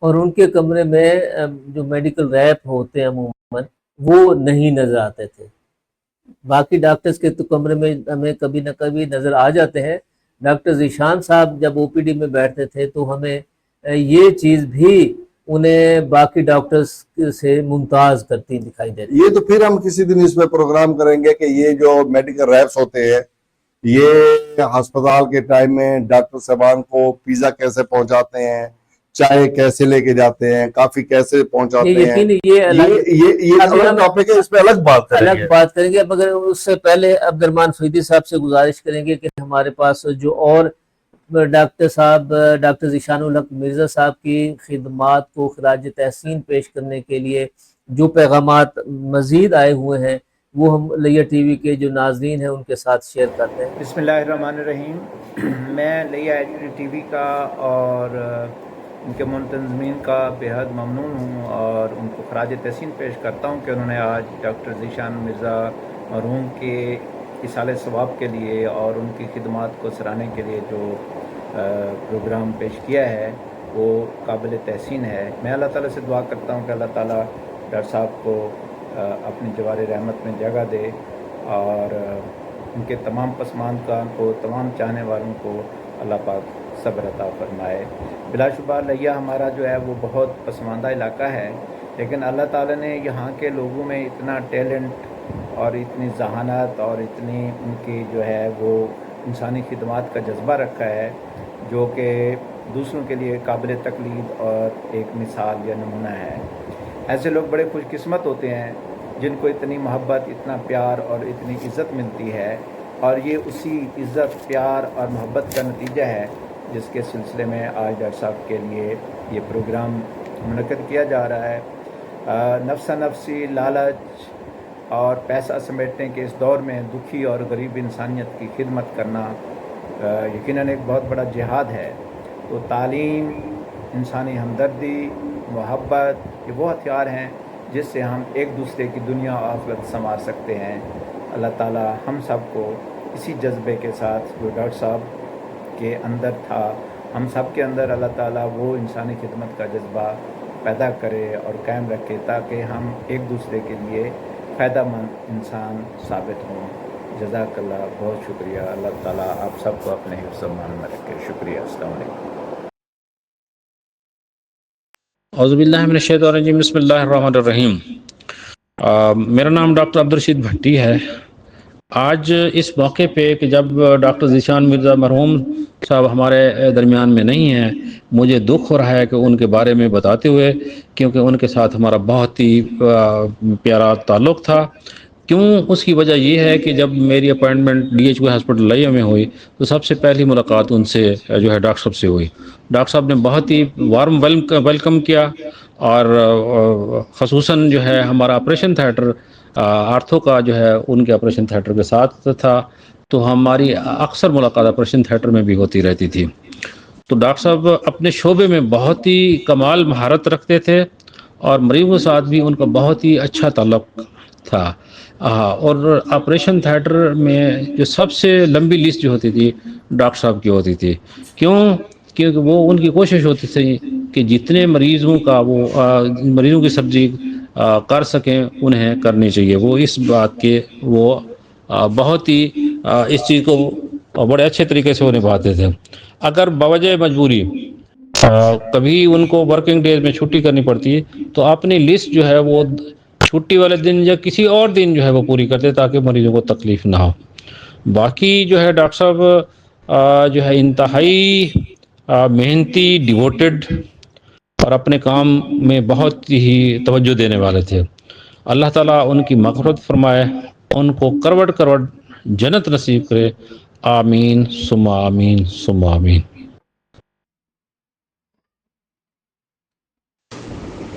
اور ان کے کمرے میں جو میڈیکل ریپ ہوتے ہیں عموماً وہ نہیں نظر آتے تھے. باقی ڈاکٹرز کے تو کمرے میں ہمیں کبھی نہ کبھی نظر آ جاتے ہیں. ڈاکٹر ذیشان صاحب جب او پی ڈی میں بیٹھتے تھے تو ہمیں یہ چیز بھی انہیں باقی ڈاکٹرز سے ممتاز کرتی دکھائی دیتی. یہ تو پھر ہم کسی دن اس میں پروگرام کریں گے کہ یہ جو میڈیکل ریپس ہوتے ہیں یہ ہسپتال کے ٹائم میں ڈاکٹر صاحبان کو پیزا کیسے پہنچاتے ہیں، چائے کیسے لے کے جاتے ہیں، کافی کیسے پہنچاتے ہیں، یقینی یہ الگ ٹاپک ہے، اس پہ الگ بات کریں گے. بات کریں گے. مگر اس سے پہلے عبدالرحمن فریدی صاحب سے گزارش کریں گے کہ ہمارے پاس جو اور ڈاکٹر صاحب ڈاکٹر ذیشان الحق مرزا صاحب کی خدمات کو خراج تحسین پیش کرنے کے لیے جو پیغامات مزید آئے ہوئے ہیں وہ ہم لیا ٹی وی کے جو ناظرین ہیں ان کے ساتھ شیئر کرتے ہیں. بسم اللہ الرحمن الرحیم. میں لیا ٹی وی کا اور ان کے منتظمین کا بےحد ممنون ہوں اور ان کو خراج تحسین پیش کرتا ہوں کہ انہوں نے آج ڈاکٹر ذیشان مرزا مرحوم کے اصالہ ثواب کے لیے اور ان کی خدمات کو سراہنے کے لیے جو پروگرام پیش کیا ہے وہ قابل تحسین ہے. میں اللہ تعالیٰ سے دعا کرتا ہوں کہ اللہ تعالیٰ ڈاکٹر صاحب کو اپنی جوار رحمت میں جگہ دے اور ان کے تمام پسماندگان کو، تمام چاہنے والوں کو اللہ پاک صبر عطا فرمائے. بلا شبہ لیا ہمارا جو ہے وہ بہت پسماندہ علاقہ ہے، لیکن اللہ تعالیٰ نے یہاں کے لوگوں میں اتنا ٹیلنٹ اور اتنی ذہانت اور اتنی ان کی جو ہے وہ انسانی خدمات کا جذبہ رکھا ہے جو کہ دوسروں کے لیے قابل تقلید اور ایک مثال یا نمونہ ہے. ایسے لوگ بڑے خوش قسمت ہوتے ہیں جن کو اتنی محبت، اتنا پیار اور اتنی عزت ملتی ہے، اور یہ اسی عزت، پیار اور محبت کا نتیجہ ہے جس کے سلسلے میں آج ڈاکٹر صاحب کے لیے یہ پروگرام منعقد کیا جا رہا ہے. نفسا نفسی، لالچ اور پیسہ سمیٹنے کے اس دور میں دکھی اور غریب انسانیت کی خدمت کرنا یقیناً ایک بہت بڑا جہاد ہے. تو تعلیم، انسانی ہمدردی، محبت، یہ وہ ہتھیار ہیں جس سے ہم ایک دوسرے کی دنیا و آخرت سنوار سکتے ہیں. اللہ تعالیٰ ہم سب کو اسی جذبے کے ساتھ جو ڈاکٹر صاحب کے اندر تھا، ہم سب کے اندر اللہ تعالیٰ وہ انسانی خدمت کا جذبہ پیدا کرے اور قائم رکھے تاکہ ہم ایک دوسرے کے لیے فائدہ مند انسان ثابت ہوں. جزاک اللہ، بہت شکریہ. اللہ تعالیٰ آپ سب کو اپنے حفظ و امان میں رکھے. شکریہ. السلام علیکم. اعوذ باللہ من الشیطان الرجیم. بسم اللہ الرحمن الرحیم. میرا نام ڈاکٹر عبدالرشید بھٹی ہے. آج اس موقع پہ کہ جب ڈاکٹر ذیشان مرزا مرحوم صاحب ہمارے درمیان میں نہیں ہیں، مجھے دکھ ہو رہا ہے کہ ان کے بارے میں بتاتے ہوئے، کیونکہ ان کے ساتھ ہمارا بہت ہی پیارا تعلق تھا. کیوں؟ اس کی وجہ یہ ہے کہ جب میری appointment D H O hospital Layyah میں ہوئی تو سب سے پہلی ملاقات ان سے جو ہے ڈاکٹر صاحب سے ہوئی. ڈاکٹر صاحب نے بہت ہی وارم ویلکم کیا اور خصوصاً جو ہے ہمارا آپریشن تھیٹر آرتھو کا جو ہے ان کے آپریشن تھیٹر کے ساتھ تھا، تو ہماری اکثر ملاقات آپریشن تھیٹر میں بھی ہوتی رہتی تھی. تو ڈاکٹر صاحب اپنے شعبے میں بہت ہی کمال مہارت رکھتے تھے اور مریضوں کے ساتھ بھی ان کا بہت ہی اچھا تعلق تھا. اور آپریشن تھیٹر میں جو سب سے لمبی لسٹ جو ہوتی تھی ڈاکٹر صاحب کی ہوتی تھی. کیوں؟ کیونکہ وہ ان کی کوشش ہوتی تھی کہ جتنے مریضوں کا وہ مریضوں کی سبزی کر سکیں انہیں کرنی چاہیے. وہ اس بات کے وہ بہت ہی اس چیز کو بڑے اچھے طریقے سے وہ نبھاتے تھے. اگر بوجہ مجبوری کبھی ان کو ورکنگ ڈیز میں چھٹی کرنی پڑتی ہے تو اپنی لسٹ جو ہے وہ چھٹی والے دن یا کسی اور دن جو ہے وہ پوری کرتے تاکہ مریضوں کو تکلیف نہ ہو. باقی جو ہے ڈاکٹر صاحب جو ہے انتہائی محنتی، ڈیووٹڈ اور اپنے کام میں بہت ہی توجہ دینے والے تھے. اللہ تعالیٰ ان کی مغفرت فرمائے، ان کو کروڑ کروڑ جنت نصیب کرے. آمین ثم آمین ثم آمین.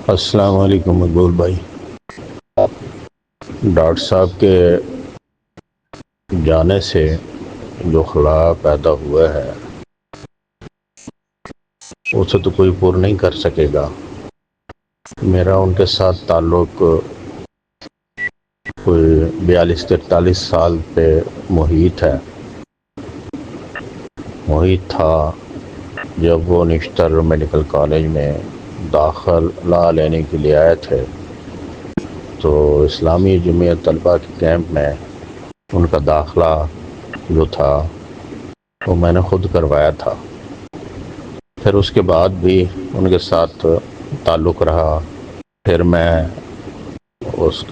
السلام علیکم مقبول بھائی. ڈاکٹر صاحب کے جانے سے جو خلا پیدا ہوا ہے اسے تو کوئی پور نہیں کر سکے گا. میرا ان کے ساتھ تعلق کوئی 42-43 سال پہ محیط ہے، محیط تھا. جب وہ نشتر میڈیکل کالج میں داخلہ لینے کے لیے آئے تھے تو اسلامی جمعیت طلبہ کے کیمپ میں ان کا داخلہ جو تھا وہ میں نے خود کروایا تھا. پھر اس کے بعد بھی ان کے ساتھ تعلق رہا. پھر میں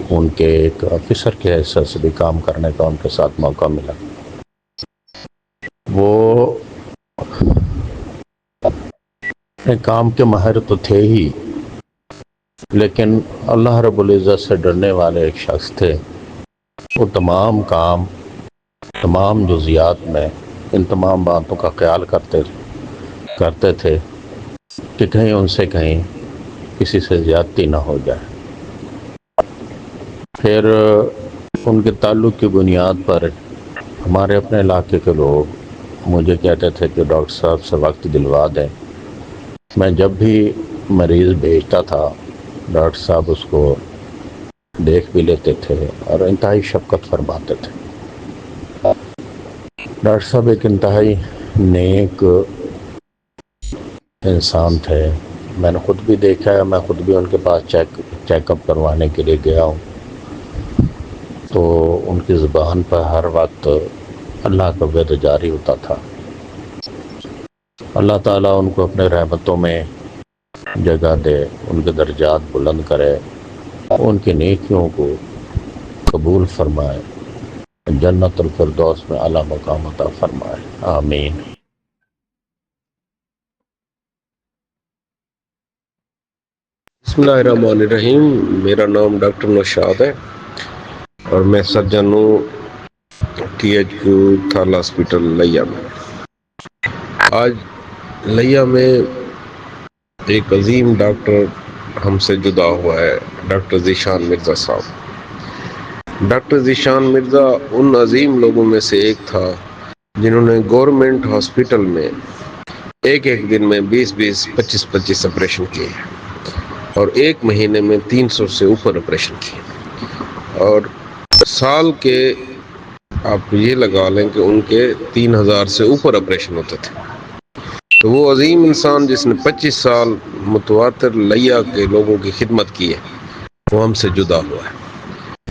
ان کے ایک آفیسر کے حیثیت سے بھی کام کرنے کا ان کے ساتھ موقع ملا. وہ کام کے ماہر تو تھے ہی، لیکن اللہ رب العزت سے ڈرنے والے ایک شخص تھے. وہ تمام کام، تمام جزیات میں ان تمام باتوں کا خیال کرتے تھے کہ کہیں ان سے کہیں کسی سے زیادتی نہ ہو جائے. پھر ان کے تعلق کی بنیاد پر ہمارے اپنے علاقے کے لوگ مجھے کہتے تھے کہ ڈاکٹر صاحب سے وقت دلوا دیں. میں جب بھی مریض بھیجتا تھا ڈاکٹر صاحب اس کو دیکھ بھی لیتے تھے اور انتہائی شفقت فرماتے تھے. ڈاکٹر صاحب ایک انتہائی نیک انسان تھے. میں نے خود بھی دیکھا ہے، میں خود بھی ان کے پاس چیک اپ کروانے کے لیے گیا ہوں تو ان کی زبان پر ہر وقت اللہ کا ورد جاری ہوتا تھا. اللہ تعالیٰ ان کو اپنے رحمتوں میں جگہ دے، ان کے درجات بلند کرے، ان کی نیکیوں کو قبول فرمائے، جنت الفردوس میں اعلیٰ مقام عطا فرمائے. آمین. بسم اللہ الرحمن الرحیم. میرا نام ڈاکٹر نوشاد ہے اور میں سرجن ہوں THQ تھال ہاسپٹل لیا میں. آج لیا میں ایک عظیم ڈاکٹر ہم سے جدا ہوا ہے، ڈاکٹر ذیشان مرزا صاحب. ڈاکٹر ذیشان مرزا ان عظیم لوگوں میں سے ایک تھا جنہوں نے گورنمنٹ ہاسپٹل میں ایک دن میں 25 آپریشن کیے اور ایک مہینے میں 300 سے اوپر آپریشن کیے. اور سال کے آپ یہ لگا لیں کہ ان کے 3000 سے اوپر آپریشن ہوتے تھے. تو وہ عظیم انسان جس نے 25 سال متواتر لیا کے لوگوں کی خدمت کی ہے وہ ہم سے جدا ہوا ہے.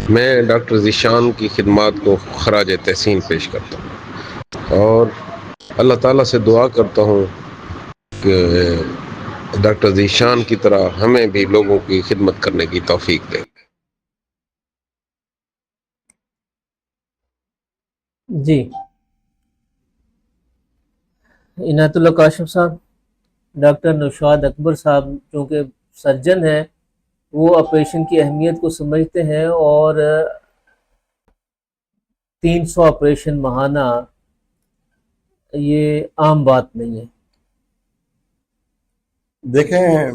میں ڈاکٹر ذیشان کی خدمات کو خراج تحسین پیش کرتا ہوں اور اللہ تعالیٰ سے دعا کرتا ہوں کہ ڈاکٹر ذیشان کی طرح ہمیں بھی لوگوں کی خدمت کرنے کی توفیق دے. جی، عنایت اللہ کاشف صاحب، ڈاکٹر نوشاد اکبر صاحب چونکہ سرجن ہیں، وہ آپریشن کی اہمیت کو سمجھتے ہیں اور 300 آپریشن ماہانہ یہ عام بات نہیں ہے. دیکھیں،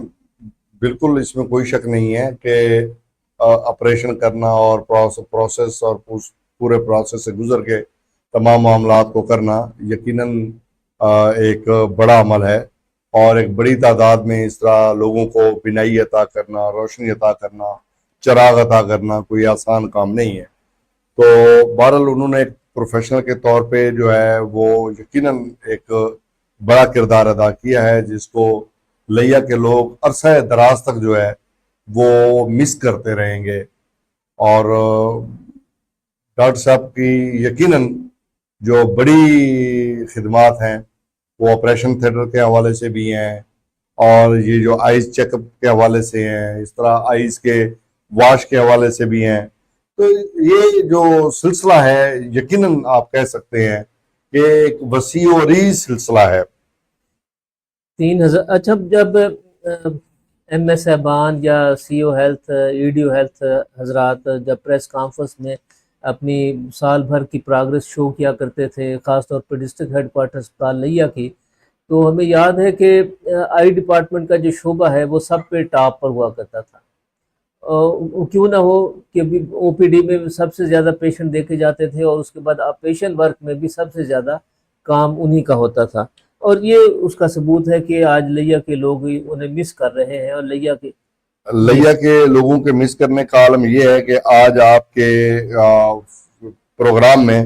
بالکل اس میں کوئی شک نہیں ہے کہ آپریشن کرنا اور پروسیس اور پورے پروسیس سے گزر کے تمام معاملات کو کرنا یقیناً ایک بڑا عمل ہے، اور ایک بڑی تعداد میں اس طرح لوگوں کو بینائی عطا کرنا، روشنی عطا کرنا، چراغ عطا کرنا کوئی آسان کام نہیں ہے. تو بہرحال انہوں نے ایک پروفیشنل کے طور پہ جو ہے وہ یقیناً ایک بڑا کردار ادا کیا ہے، جس کو لیا کے لوگ عرصہ دراز تک جو ہے وہ مس کرتے رہیں گے. اور ڈاکٹر صاحب کی یقیناً جو بڑی خدمات ہیں وہ آپریشن تھیٹر کے حوالے سے بھی ہیں، اور یہ جو آئیز چیک اپ کے حوالے سے ہیں، اس طرح آئیز کے واش کے حوالے سے بھی ہیں. تو یہ جو سلسلہ ہے یقیناً آپ کہہ سکتے ہیں کہ ایک وسیع و عریض سلسلہ ہے. 3000. اچھا، جب ایم ایس صاحبان یا CO ہیلتھ، EDO ہیلتھ حضرات جب پریس کانفرنس میں اپنی سال بھر کی پروگرس شو کیا کرتے تھے، خاص طور پر ڈسٹرکٹ ہیڈ کوارٹر اسپتال لیا کی، تو ہمیں یاد ہے کہ آئی ڈپارٹمنٹ کا جو شعبہ ہے وہ سب پہ ٹاپ پر ہوا کرتا تھا. کیوں نہ ہو کہ OPD میں سب سے زیادہ پیشنٹ دیکھے جاتے تھے، اور اس کے بعد پیشنٹ ورک میں بھی سب سے زیادہ کام انہی کا ہوتا تھا. اور یہ اس کا ثبوت ہے کہ آج لیا کے لوگ انہیں مس کر رہے ہیں. اور لیا کے لوگوں کے مس کرنے کا عالم یہ ہے کہ آج آپ کے پروگرام میں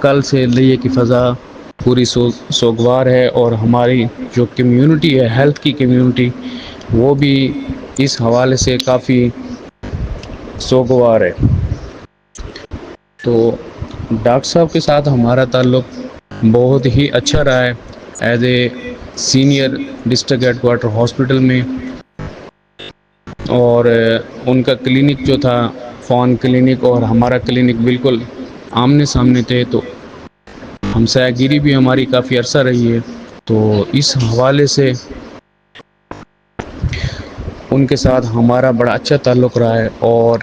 کل سے لیے کی فضا پوری سوگوار ہے، اور ہماری جو کمیونٹی ہے، ہیلتھ کی کمیونٹی، وہ بھی اس حوالے سے کافی سوگوار ہے۔ تو ڈاکٹر صاحب کے ساتھ ہمارا تعلق بہت ہی اچھا رہا ہے، as a senior district headquarter hospital میں، اور ان کا کلینک جو تھا فون کلینک اور ہمارا کلینک بالکل آمنے سامنے تھے، تو ہمسایہ گیری بھی ہماری کافی عرصہ رہی ہے۔ تو اس حوالے سے ان کے ساتھ ہمارا بڑا اچھا تعلق رہا ہے، اور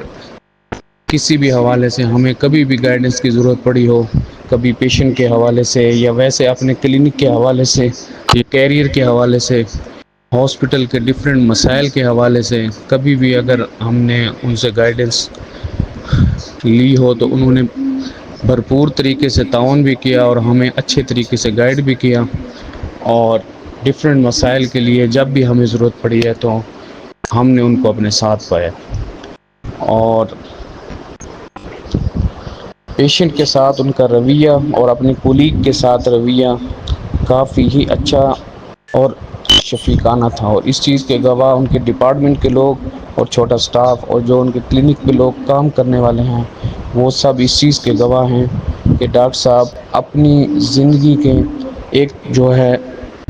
کسی بھی حوالے سے ہمیں کبھی بھی گائیڈنس کی ضرورت پڑی ہو، کبھی پیشنٹ کے حوالے سے یا ویسے اپنے کلینک کے حوالے سے یا کیریئر کے حوالے سے، ہاسپٹل کے ڈفرینٹ مسائل کے حوالے سے، کبھی بھی اگر ہم نے ان سے گائیڈنس لی ہو تو انہوں نے بھرپور طریقے سے تعاون بھی کیا اور ہمیں اچھے طریقے سے گائیڈ بھی کیا، اور ڈفرینٹ مسائل کے لیے جب بھی ہمیں ضرورت پڑی ہے تو ہم نے ان کو اپنے ساتھ پایا، اور پیشنٹ کے ساتھ ان کا رویہ اور اپنے کولیگ کے ساتھ رویہ کافی ہی اچھا اور شفیقانہ تھا، اور اس چیز کے گواہ ان کے ڈپارٹمنٹ کے لوگ اور چھوٹا سٹاف اور جو ان کے کلینک پہ لوگ کام کرنے والے ہیں، وہ سب اس چیز کے گواہ ہیں کہ ڈاکٹر صاحب اپنی زندگی کے ایک جو ہے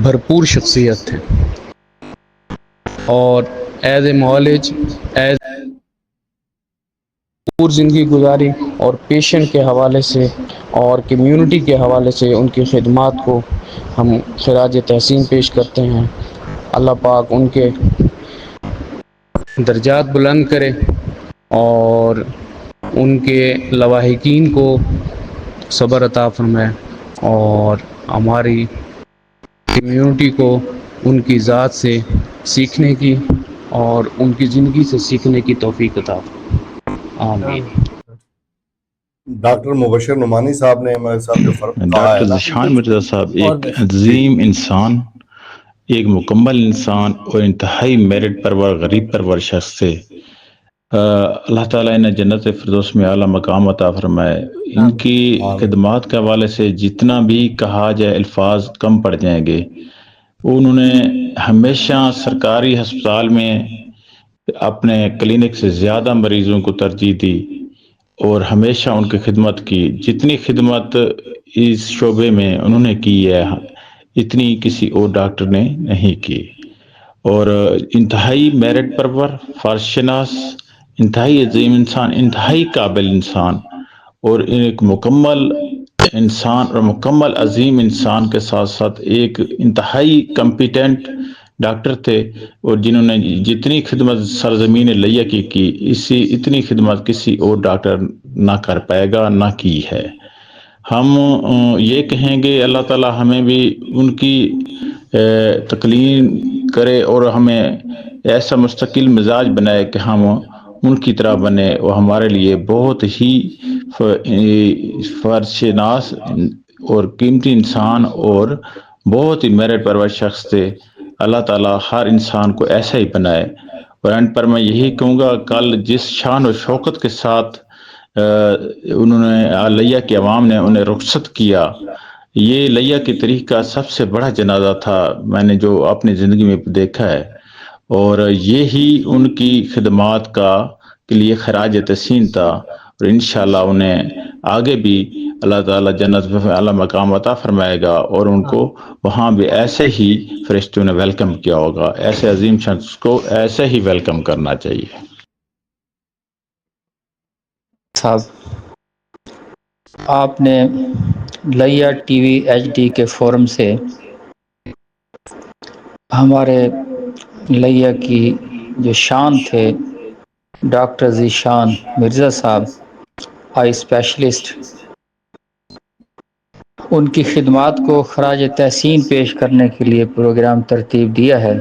بھرپور شخصیت تھے، اور ایز اے معالج ایز پور زندگی گزاری، اور پیشنٹ کے حوالے سے اور کمیونٹی کے حوالے سے ان کی خدمات کو ہم خراج تحسین پیش کرتے ہیں۔ اللہ پاک ان کے درجات بلند کرے اور ان کے لواحقین کو صبر عطا فرمائے، اور ہماری کمیونٹی کو ان کی ذات سے سیکھنے کی اور ان کی زندگی سے سیکھنے کی توفیق عطا فرمائے۔ آمین۔ ڈاکٹر مبشر نعمانی صاحب نے ہمارے ساتھ جو فرق کہا ہے ڈاکٹر نا، ذیشان مرزا صاحب اور ایک میں عظیم انسان، ایک مکمل انسان اور انتہائی میرٹ پرور غریب پرور شخص تھے۔ اللہ تعالیٰ انہیں جنت فردوس میں اعلیٰ مقام عطا فرمائے۔ ان کی خدمات کے حوالے سے جتنا بھی کہا جائے الفاظ کم پڑ جائیں گے۔ انہوں نے ہمیشہ سرکاری ہسپتال میں اپنے کلینک سے زیادہ مریضوں کو ترجیح دی، اور ہمیشہ ان کی خدمت کی۔ جتنی خدمت اس شعبے میں انہوں نے کی ہے اتنی کسی اور ڈاکٹر نے نہیں کی، اور انتہائی میرٹ پرور، فرشناس، انتہائی عظیم انسان، انتہائی قابل انسان، اور ایک مکمل انسان اور مکمل عظیم انسان کے ساتھ ساتھ ایک انتہائی کمپیٹنٹ ڈاکٹر تھے، اور جنہوں نے جتنی خدمت سرزمین لیہ کی اتنی خدمت کسی اور ڈاکٹر نہ کر پائے گا، نہ کی ہے۔ ہم یہ کہیں گے اللہ تعالی ہمیں بھی ان کی تکلیم کرے اور ہمیں ایسا مستقل مزاج بنائے کہ ہم ان کی طرح بنے، وہ ہمارے لیے بہت ہی فرشناس اور قیمتی انسان اور بہت ہی میرٹ پرور شخص تھے۔ اللہ تعالیٰ ہر انسان کو ایسا ہی بنائے۔ اور اینڈ پر میں یہی کہوں گا، کل جس شان و شوکت کے ساتھ انہوں نے لیہ کی عوام نے انہیں رخصت کیا، یہ لیہ کی تاریخ کا سب سے بڑا جنازہ تھا میں نے جو اپنی زندگی میں دیکھا ہے، اور یہی ان کی خدمات کے لیے خراج تحسین تھا، اور انشاءاللہ انہیں آگے بھی اللہ تعالیٰ جنت میں اعلیٰ مقام عطا فرمائے گا، اور ان کو وہاں بھی ایسے ہی فرشتوں نے ویلکم کیا ہوگا۔ ایسے عظیم شخص کو ایسے ہی ویلکم کرنا چاہیے۔ صاحب، آپ نے Layyah T V H D کے فورم سے ہمارے لیہ کی جو شان تھے ڈاکٹر ذیشان مرزا صاحب، آئی اسپیشلسٹ، ان کی خدمات کو خراج تحسین پیش کرنے کے لیے پروگرام ترتیب دیا ہے۔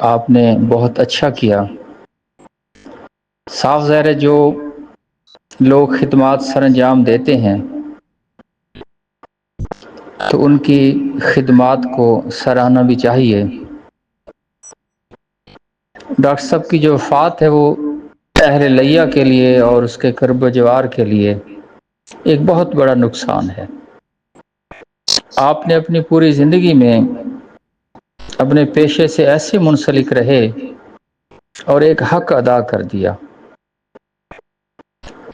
آپ نے بہت اچھا کیا۔ صاف ظاہر ہے جو لوگ خدمات سر انجام دیتے ہیں تو ان کی خدمات کو سراہنا بھی چاہیے۔ ڈاکٹر صاحب کی جو وفات ہے وہ اہل لیہ کے لیے اور اس کے قرب و جوار کے لیے ایک بہت بڑا نقصان ہے۔ آپ نے اپنی پوری زندگی میں اپنے پیشے سے ایسے منسلک رہے اور ایک حق ادا کر دیا۔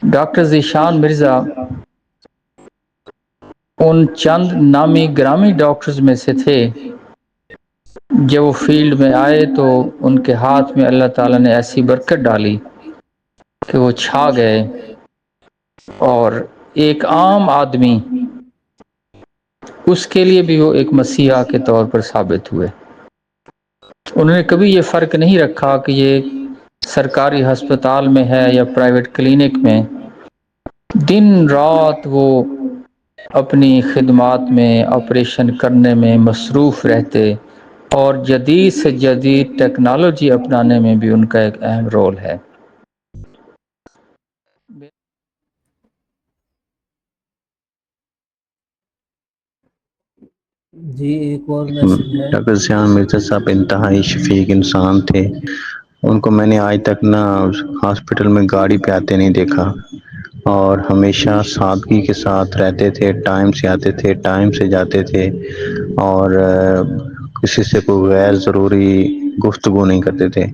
ڈاکٹر ذیشان مرزا ان چند نامی گرامی ڈاکٹرز میں سے تھے جب وہ فیلڈ میں آئے تو ان کے ہاتھ میں اللہ تعالیٰ نے ایسی برکت ڈالی کہ وہ چھا گئے اور ایک عام آدمی اس کے لیے بھی وہ ایک مسیحا کے طور پر ثابت ہوئے۔ انہوں نے کبھی یہ فرق نہیں رکھا کہ یہ سرکاری ہسپتال میں ہے یا پرائیویٹ کلینک میں، دن رات وہ اپنی خدمات میں آپریشن کرنے میں مصروف رہتے اور جدید سے جدید ٹیکنالوجی اپنانے میں بھی ان کا ایک اہم رول ہے۔ جی ایک اور میسج ہے۔ ڈاکٹر ذیشان مرزا صاحب انتہائی شفیق انسان تھے، ان کو میں نے آج تک نہ ہاسپٹل میں گاڑی پہ آتے نہیں دیکھا، اور ہمیشہ سادگی کے ساتھ رہتے تھے، ٹائم سے آتے تھے، ٹائم سے جاتے تھے، اور کسی سے کوئی غیر ضروری گفتگو نہیں کرتے تھے۔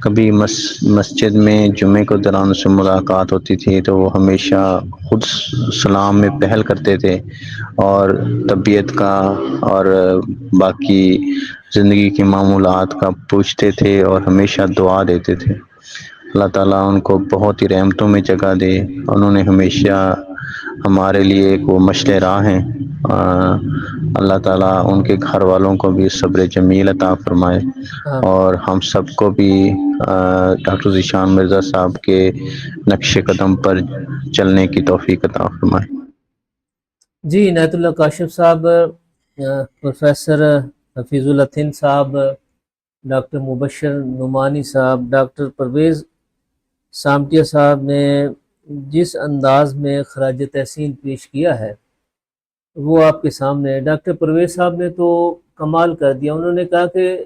کبھی مسجد میں جمعے کو دوران سے ملاقات ہوتی تھی تو وہ ہمیشہ خود سلام میں پہل کرتے تھے اور طبیعت کا اور باقی زندگی کے معمولات کا پوچھتے تھے اور ہمیشہ دعا دیتے تھے۔ اللہ تعالیٰ ان کو بہت ہی رحمتوں میں جگہ دے، انہوں نے ہمیشہ ہمارے لیے ایک وہ مشعل راہ ہیں۔ اللہ تعالیٰ ان کے گھر والوں کو بھی صبر جمیل عطا فرمائے اور ہم سب کو بھی ڈاکٹر ذیشان مرزا صاحب کے نقش قدم پر چلنے کی توفیق عطا فرمائے۔ جی عنایت اللہ کاشف صاحب، پروفیسر حفیظ اللہ تھن صاحب، ڈاکٹر مبشر نعمانی صاحب، ڈاکٹر پرویز سامٹیہ صاحب نے جس انداز میں خراج تحسین پیش کیا ہے وہ آپ کے سامنے ہے۔ ڈاکٹر پرویز صاحب نے تو کمال کر دیا، انہوں نے کہا کہ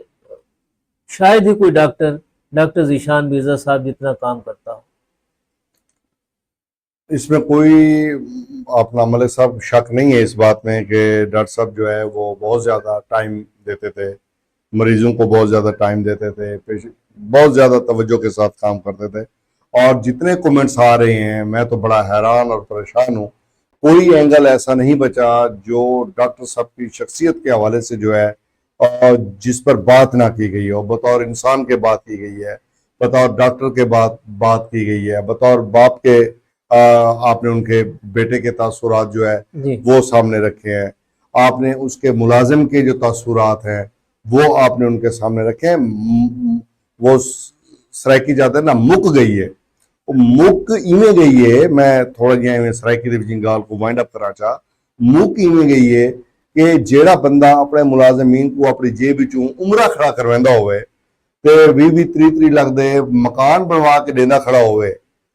شاید ہی کوئی ڈاکٹر ذیشان مرزا صاحب جتنا کام کرتا ہو۔ اس میں کوئی اپنا ملک صاحب شک نہیں ہے اس بات میں کہ ڈاکٹر صاحب جو ہے وہ بہت زیادہ ٹائم دیتے تھے، مریضوں کو بہت زیادہ ٹائم دیتے تھے، بہت زیادہ توجہ کے ساتھ کام کرتے تھے، اور جتنے کومنٹس آ رہے ہیں میں تو بڑا حیران اور پریشان ہوں۔ کوئی اینگل ایسا نہیں بچا جو ڈاکٹر صاحب کی شخصیت کے حوالے سے جو ہے اور جس پر بات نہ کی گئی ہو، بطور انسان کے بات کی گئی ہے، بطور ڈاکٹر کے بات کی گئی ہے، بطور باپ کے آپ نے ان کے بیٹے کے تاثرات جو ہے وہ سامنے رکھے ہیں، آپ نے اس کے ملازم کے جو تاثرات ہیں وہ آپ نے ان کے سامنے رکھے ہیں۔ وہ سرائکی جاتا ہے نا مک گئی ہے، مک ایویں گئی ہے، میں تھوڑا جہاں سرائکی دے وچ گال کو وائنڈ اپ کرا چاہ، مک ایویں گئی ہے کہ جیڑا بندہ اپنے ملازمین کو اپنی جیب وچوں عمرہ کھڑا کرویندا ہوئے تے 20-30 لاکھ دے مکان بنوا کے دینا کھڑا ہوئے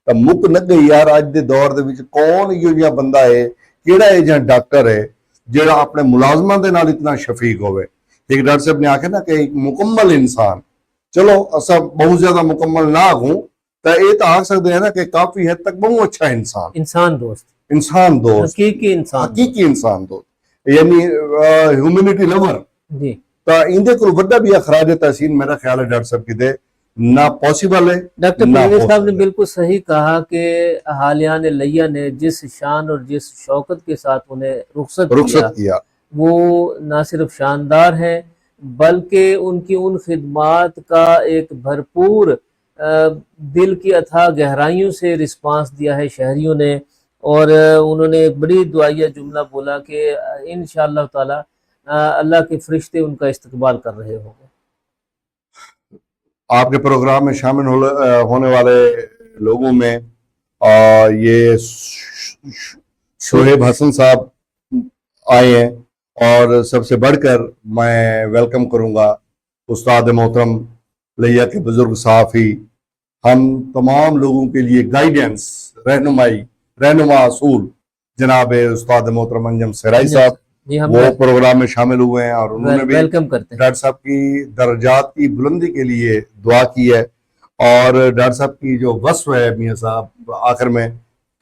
تو مک نہ گئی یار۔ اج دے دور دے وچ کون ایو جہا بندہ ہے، کیڑا یہ جہاں ڈاکٹر ہے جیڑا اپنے ملازماں دے نال اتنا شفیق ہوئے۔ ایک ڈاکٹر صاحب نے آکھے نا کہ ایک مکمل انسان، چلو اسا بہت زیادہ مکمل نہ ہوں تو یہ تو آکھ سکتے ہیں نا کہ کافی حد تک بہت اچھا انسان دوست، حقیقی انسان دوست، یعنی ہیومینٹی لور۔ تو اندے کو وڈا بھی اخراج تحسین میرا خیال ہے ڈاکٹر صاحب کی دے نہ پاسبل ہے۔ ڈاکٹر پرویز صاحب نے بالکل صحیح کہا کہ اہالیان لیہ نے جس شان اور جس شوکت کے ساتھ انہیں رخصت کیا وہ نہ صرف شاندار ہے بلکہ ان کی ان خدمات کا ایک بھرپور دل کی اتھاہ گہرائیوں سے رسپانس دیا ہے شہریوں نے، اور انہوں نے ایک بڑی دعائیہ جملہ بولا کہ انشاءاللہ تعالی اللہ کے فرشتے ان کا استقبال کر رہے ہوں گے۔ آپ کے پروگرام میں شامل ہونے والے لوگوں میں یہ شعیب حسن صاحب آئے ہیں، اور سب سے بڑھ کر میں ویلکم کروں گا استاد محترم لیہ کے بزرگ صحافی، ہم تمام لوگوں کے لیے گائیڈنس، رہنما اصول جناب استاد محترم انجم سرائی صاحب وہ پروگرام میں شامل ہوئے ہیں، اور انہوں نے بھی ڈاکٹر صاحب کی درجات کی بلندی کے لیے دعا کی ہے، اور ڈاکٹر صاحب کی جو وصف ہے میاں صاحب آخر میں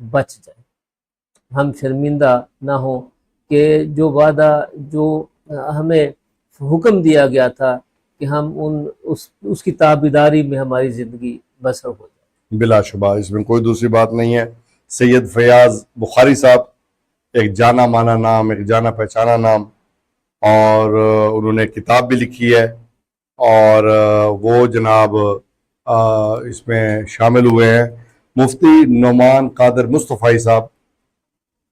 بچ جائیں، ہم شرمندہ نہ ہوں کہ جو وعدہ جو ہمیں حکم دیا گیا تھا کہ ہم اس کی تابعداری میں ہماری زندگی بسر ہو جائے۔ بلا شبہ اس میں کوئی دوسری بات نہیں ہے۔ سید فیاض بخاری صاحب ایک جانا مانا نام، ایک جانا پہچانا نام، اور انہوں نے کتاب بھی لکھی ہے، اور وہ جناب اس میں شامل ہوئے ہیں مفتی نعمان قادر مصطفی صاحب۔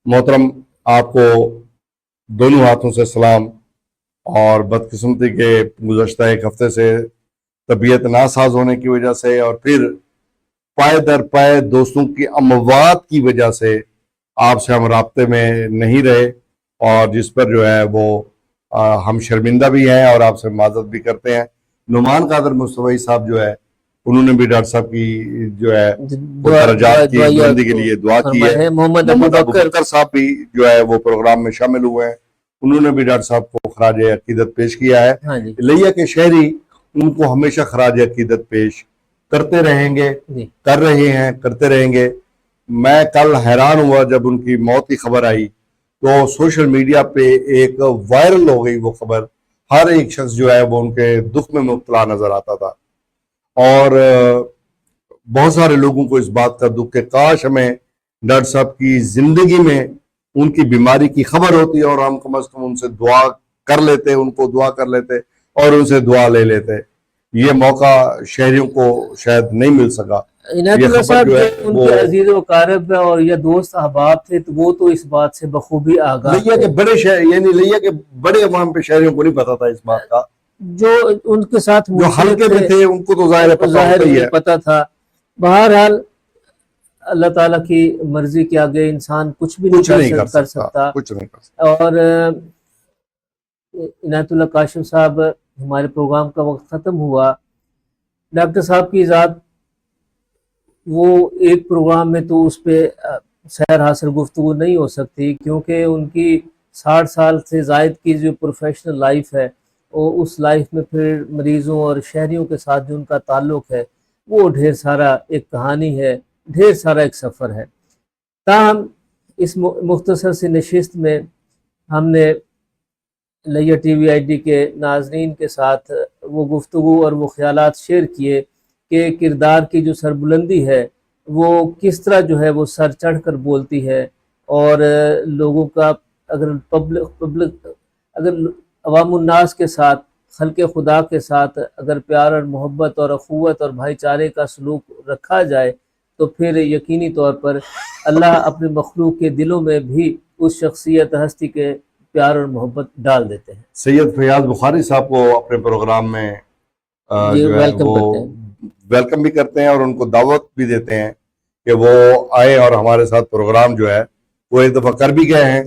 محترم، آپ کو دونوں ہاتھوں سے سلام، اور بدقسمتی کے گزشتہ ایک ہفتے سے طبیعت ناساز ہونے کی وجہ سے، اور پھر پائے در پائے دوستوں کی اموات کی وجہ سے آپ سے ہم رابطے میں نہیں رہے، اور جس پر جو ہے وہ ہم شرمندہ بھی ہیں اور آپ سے معذرت بھی کرتے ہیں۔ نعمان قادر مصطفی صاحب جو ہے انہوں نے بھی ڈاکٹر صاحب کی جو ہے درجات کی بلندی کے لیے دعا کی ہے۔ محمد ابوبکر صاحب بھی جو ہے وہ پروگرام میں شامل ہوئے ہیں، انہوں نے بھی ڈاکٹر صاحب کو خراج عقیدت پیش کیا ہے۔ لیا کے شہری ان کو ہمیشہ خراج عقیدت پیش کرتے رہیں گے، کر رہے ہیں، کرتے رہیں گے۔ میں کل حیران ہوا جب ان کی موت کی خبر آئی تو سوشل میڈیا پہ ایک وائرل ہو گئی وہ خبر، ہر ایک شخص جو ہے وہ ان کے دکھ میں مبتلا نظر آتا تھا، اور بہت سارے لوگوں کو اس بات کا دکھ کہ کاش ہمیں ڈاکٹر صاحب کی زندگی میں ان کی بیماری کی خبر ہوتی اور ہم کم از کم ان سے دعا کر لیتے، ان کو دعا کر لیتے اور ان سے دعا لے لیتے۔ یہ موقع شہریوں کو شاید نہیں مل سکا۔ عنایت اللہ صاحب ان کے عزیز و اقارب اور یا دوست احباب تھے تو وہ تو اس بات سے بخوبی آگاہ لیا کے بڑے شہر، یعنی لیا کے بڑے عوام پہ شہریوں کو نہیں پتا تھا اس بات کا، جو ان کے ساتھ جو حلقے میں تھے ان کو تو ظاہر پتا تھا۔ بہرحال اللہ تعالیٰ کی مرضی کے آگے انسان کچھ بھی نہیں کر سکتا۔ اور عنایت اللہ کاشف صاحب، ہمارے پروگرام کا وقت ختم ہوا۔ ڈاکٹر صاحب کی ذات وہ ایک پروگرام میں تو اس پہ سیر حاصل گفتگو نہیں ہو سکتی، کیونکہ ان کی 60 سال سے زائد کی جو پروفیشنل لائف ہے وہ اس لائف میں پھر مریضوں اور شہریوں کے ساتھ جو ان کا تعلق ہے وہ ڈھیر سارا ایک کہانی ہے، ڈھیر سارا ایک سفر ہے۔ تاہم اس مختصر سی نشست میں ہم نے لیا ٹی وی آئی ڈی کے ناظرین کے ساتھ وہ گفتگو اور وہ خیالات شیئر کیے کہ کردار کی جو سربلندی ہے وہ کس طرح جو ہے وہ سر چڑھ کر بولتی ہے، اور لوگوں کا اگر عوام الناس کے ساتھ، خلق خدا کے ساتھ اگر پیار اور محبت اور اخوت اور بھائی چارے کا سلوک رکھا جائے تو پھر یقینی طور پر اللہ اپنے مخلوق کے دلوں میں بھی اس شخصیت ہستی کے پیار اور محبت ڈال دیتے ہیں۔ سید فیاض بخاری صاحب کو اپنے پروگرام میں ویلکم بھی کرتے ہیں اور ان کو دعوت بھی دیتے ہیں کہ وہ آئے اور ہمارے ساتھ پروگرام جو ہے وہ ایک دفعہ کر بھی گئے ہیں،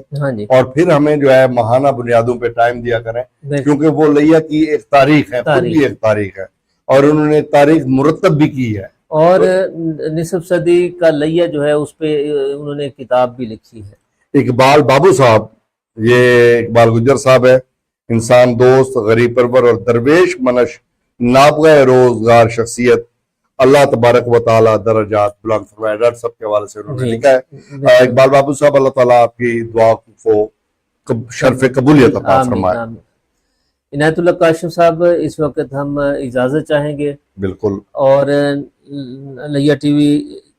اور پھر ہمیں جو ہے ماہانہ بنیادوں پہ ٹائم دیا کریں، کیونکہ وہ لیا کی ایک تاریخ ہے، خود بھی ایک تاریخ ہے، اور انہوں نے تاریخ مرتب بھی کی ہے، اور نصف صدی کا لیا جو ہے اس پہ انہوں نے کتاب بھی لکھی ہے۔ اقبال بابو صاحب، یہ اقبال گجر صاحب ہے، انسان دوست، غریب پرور اور درویش منش نابغہ روزگار شخصیت، اللہ تبارک و تعالی درجات بلند فرمائے۔ ڈاکٹر صاحب کے حوالے سے انہوں نے لکھا ہے۔ اقبال بابو صاحب، اللہ تعالیٰ آپ کی دعا کو شرف قبولیت عطا فرمائے۔ عنایت اللہ کاشف صاحب، اس وقت ہم اجازت چاہیں گے، بالکل، اور لیا ٹی وی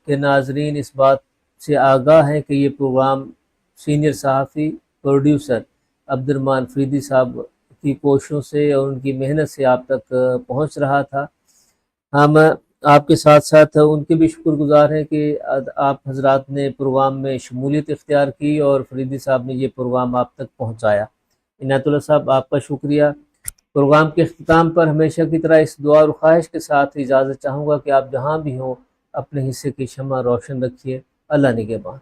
کے ناظرین اس بات سے آگاہ ہیں کہ یہ پروگرام سینئر صحافی پروڈیوسر عبد الرحمن فریدی صاحب کی کوششوں سے اور ان کی محنت سے آپ تک پہنچ رہا تھا۔ ہم آپ کے ساتھ ساتھ ان کے بھی شکر گزار ہیں کہ آپ حضرات نے پروگرام میں شمولیت اختیار کی اور فریدی صاحب نے یہ پروگرام آپ تک پہنچایا۔ عنایت اللہ صاحب، آپ کا شکریہ۔ پروگرام کے اختتام پر ہمیشہ کی طرح اس دعا اور خواہش کے ساتھ اجازت چاہوں گا کہ آپ جہاں بھی ہوں اپنے حصے کی شمع روشن رکھیے۔ اللہ نگہبان۔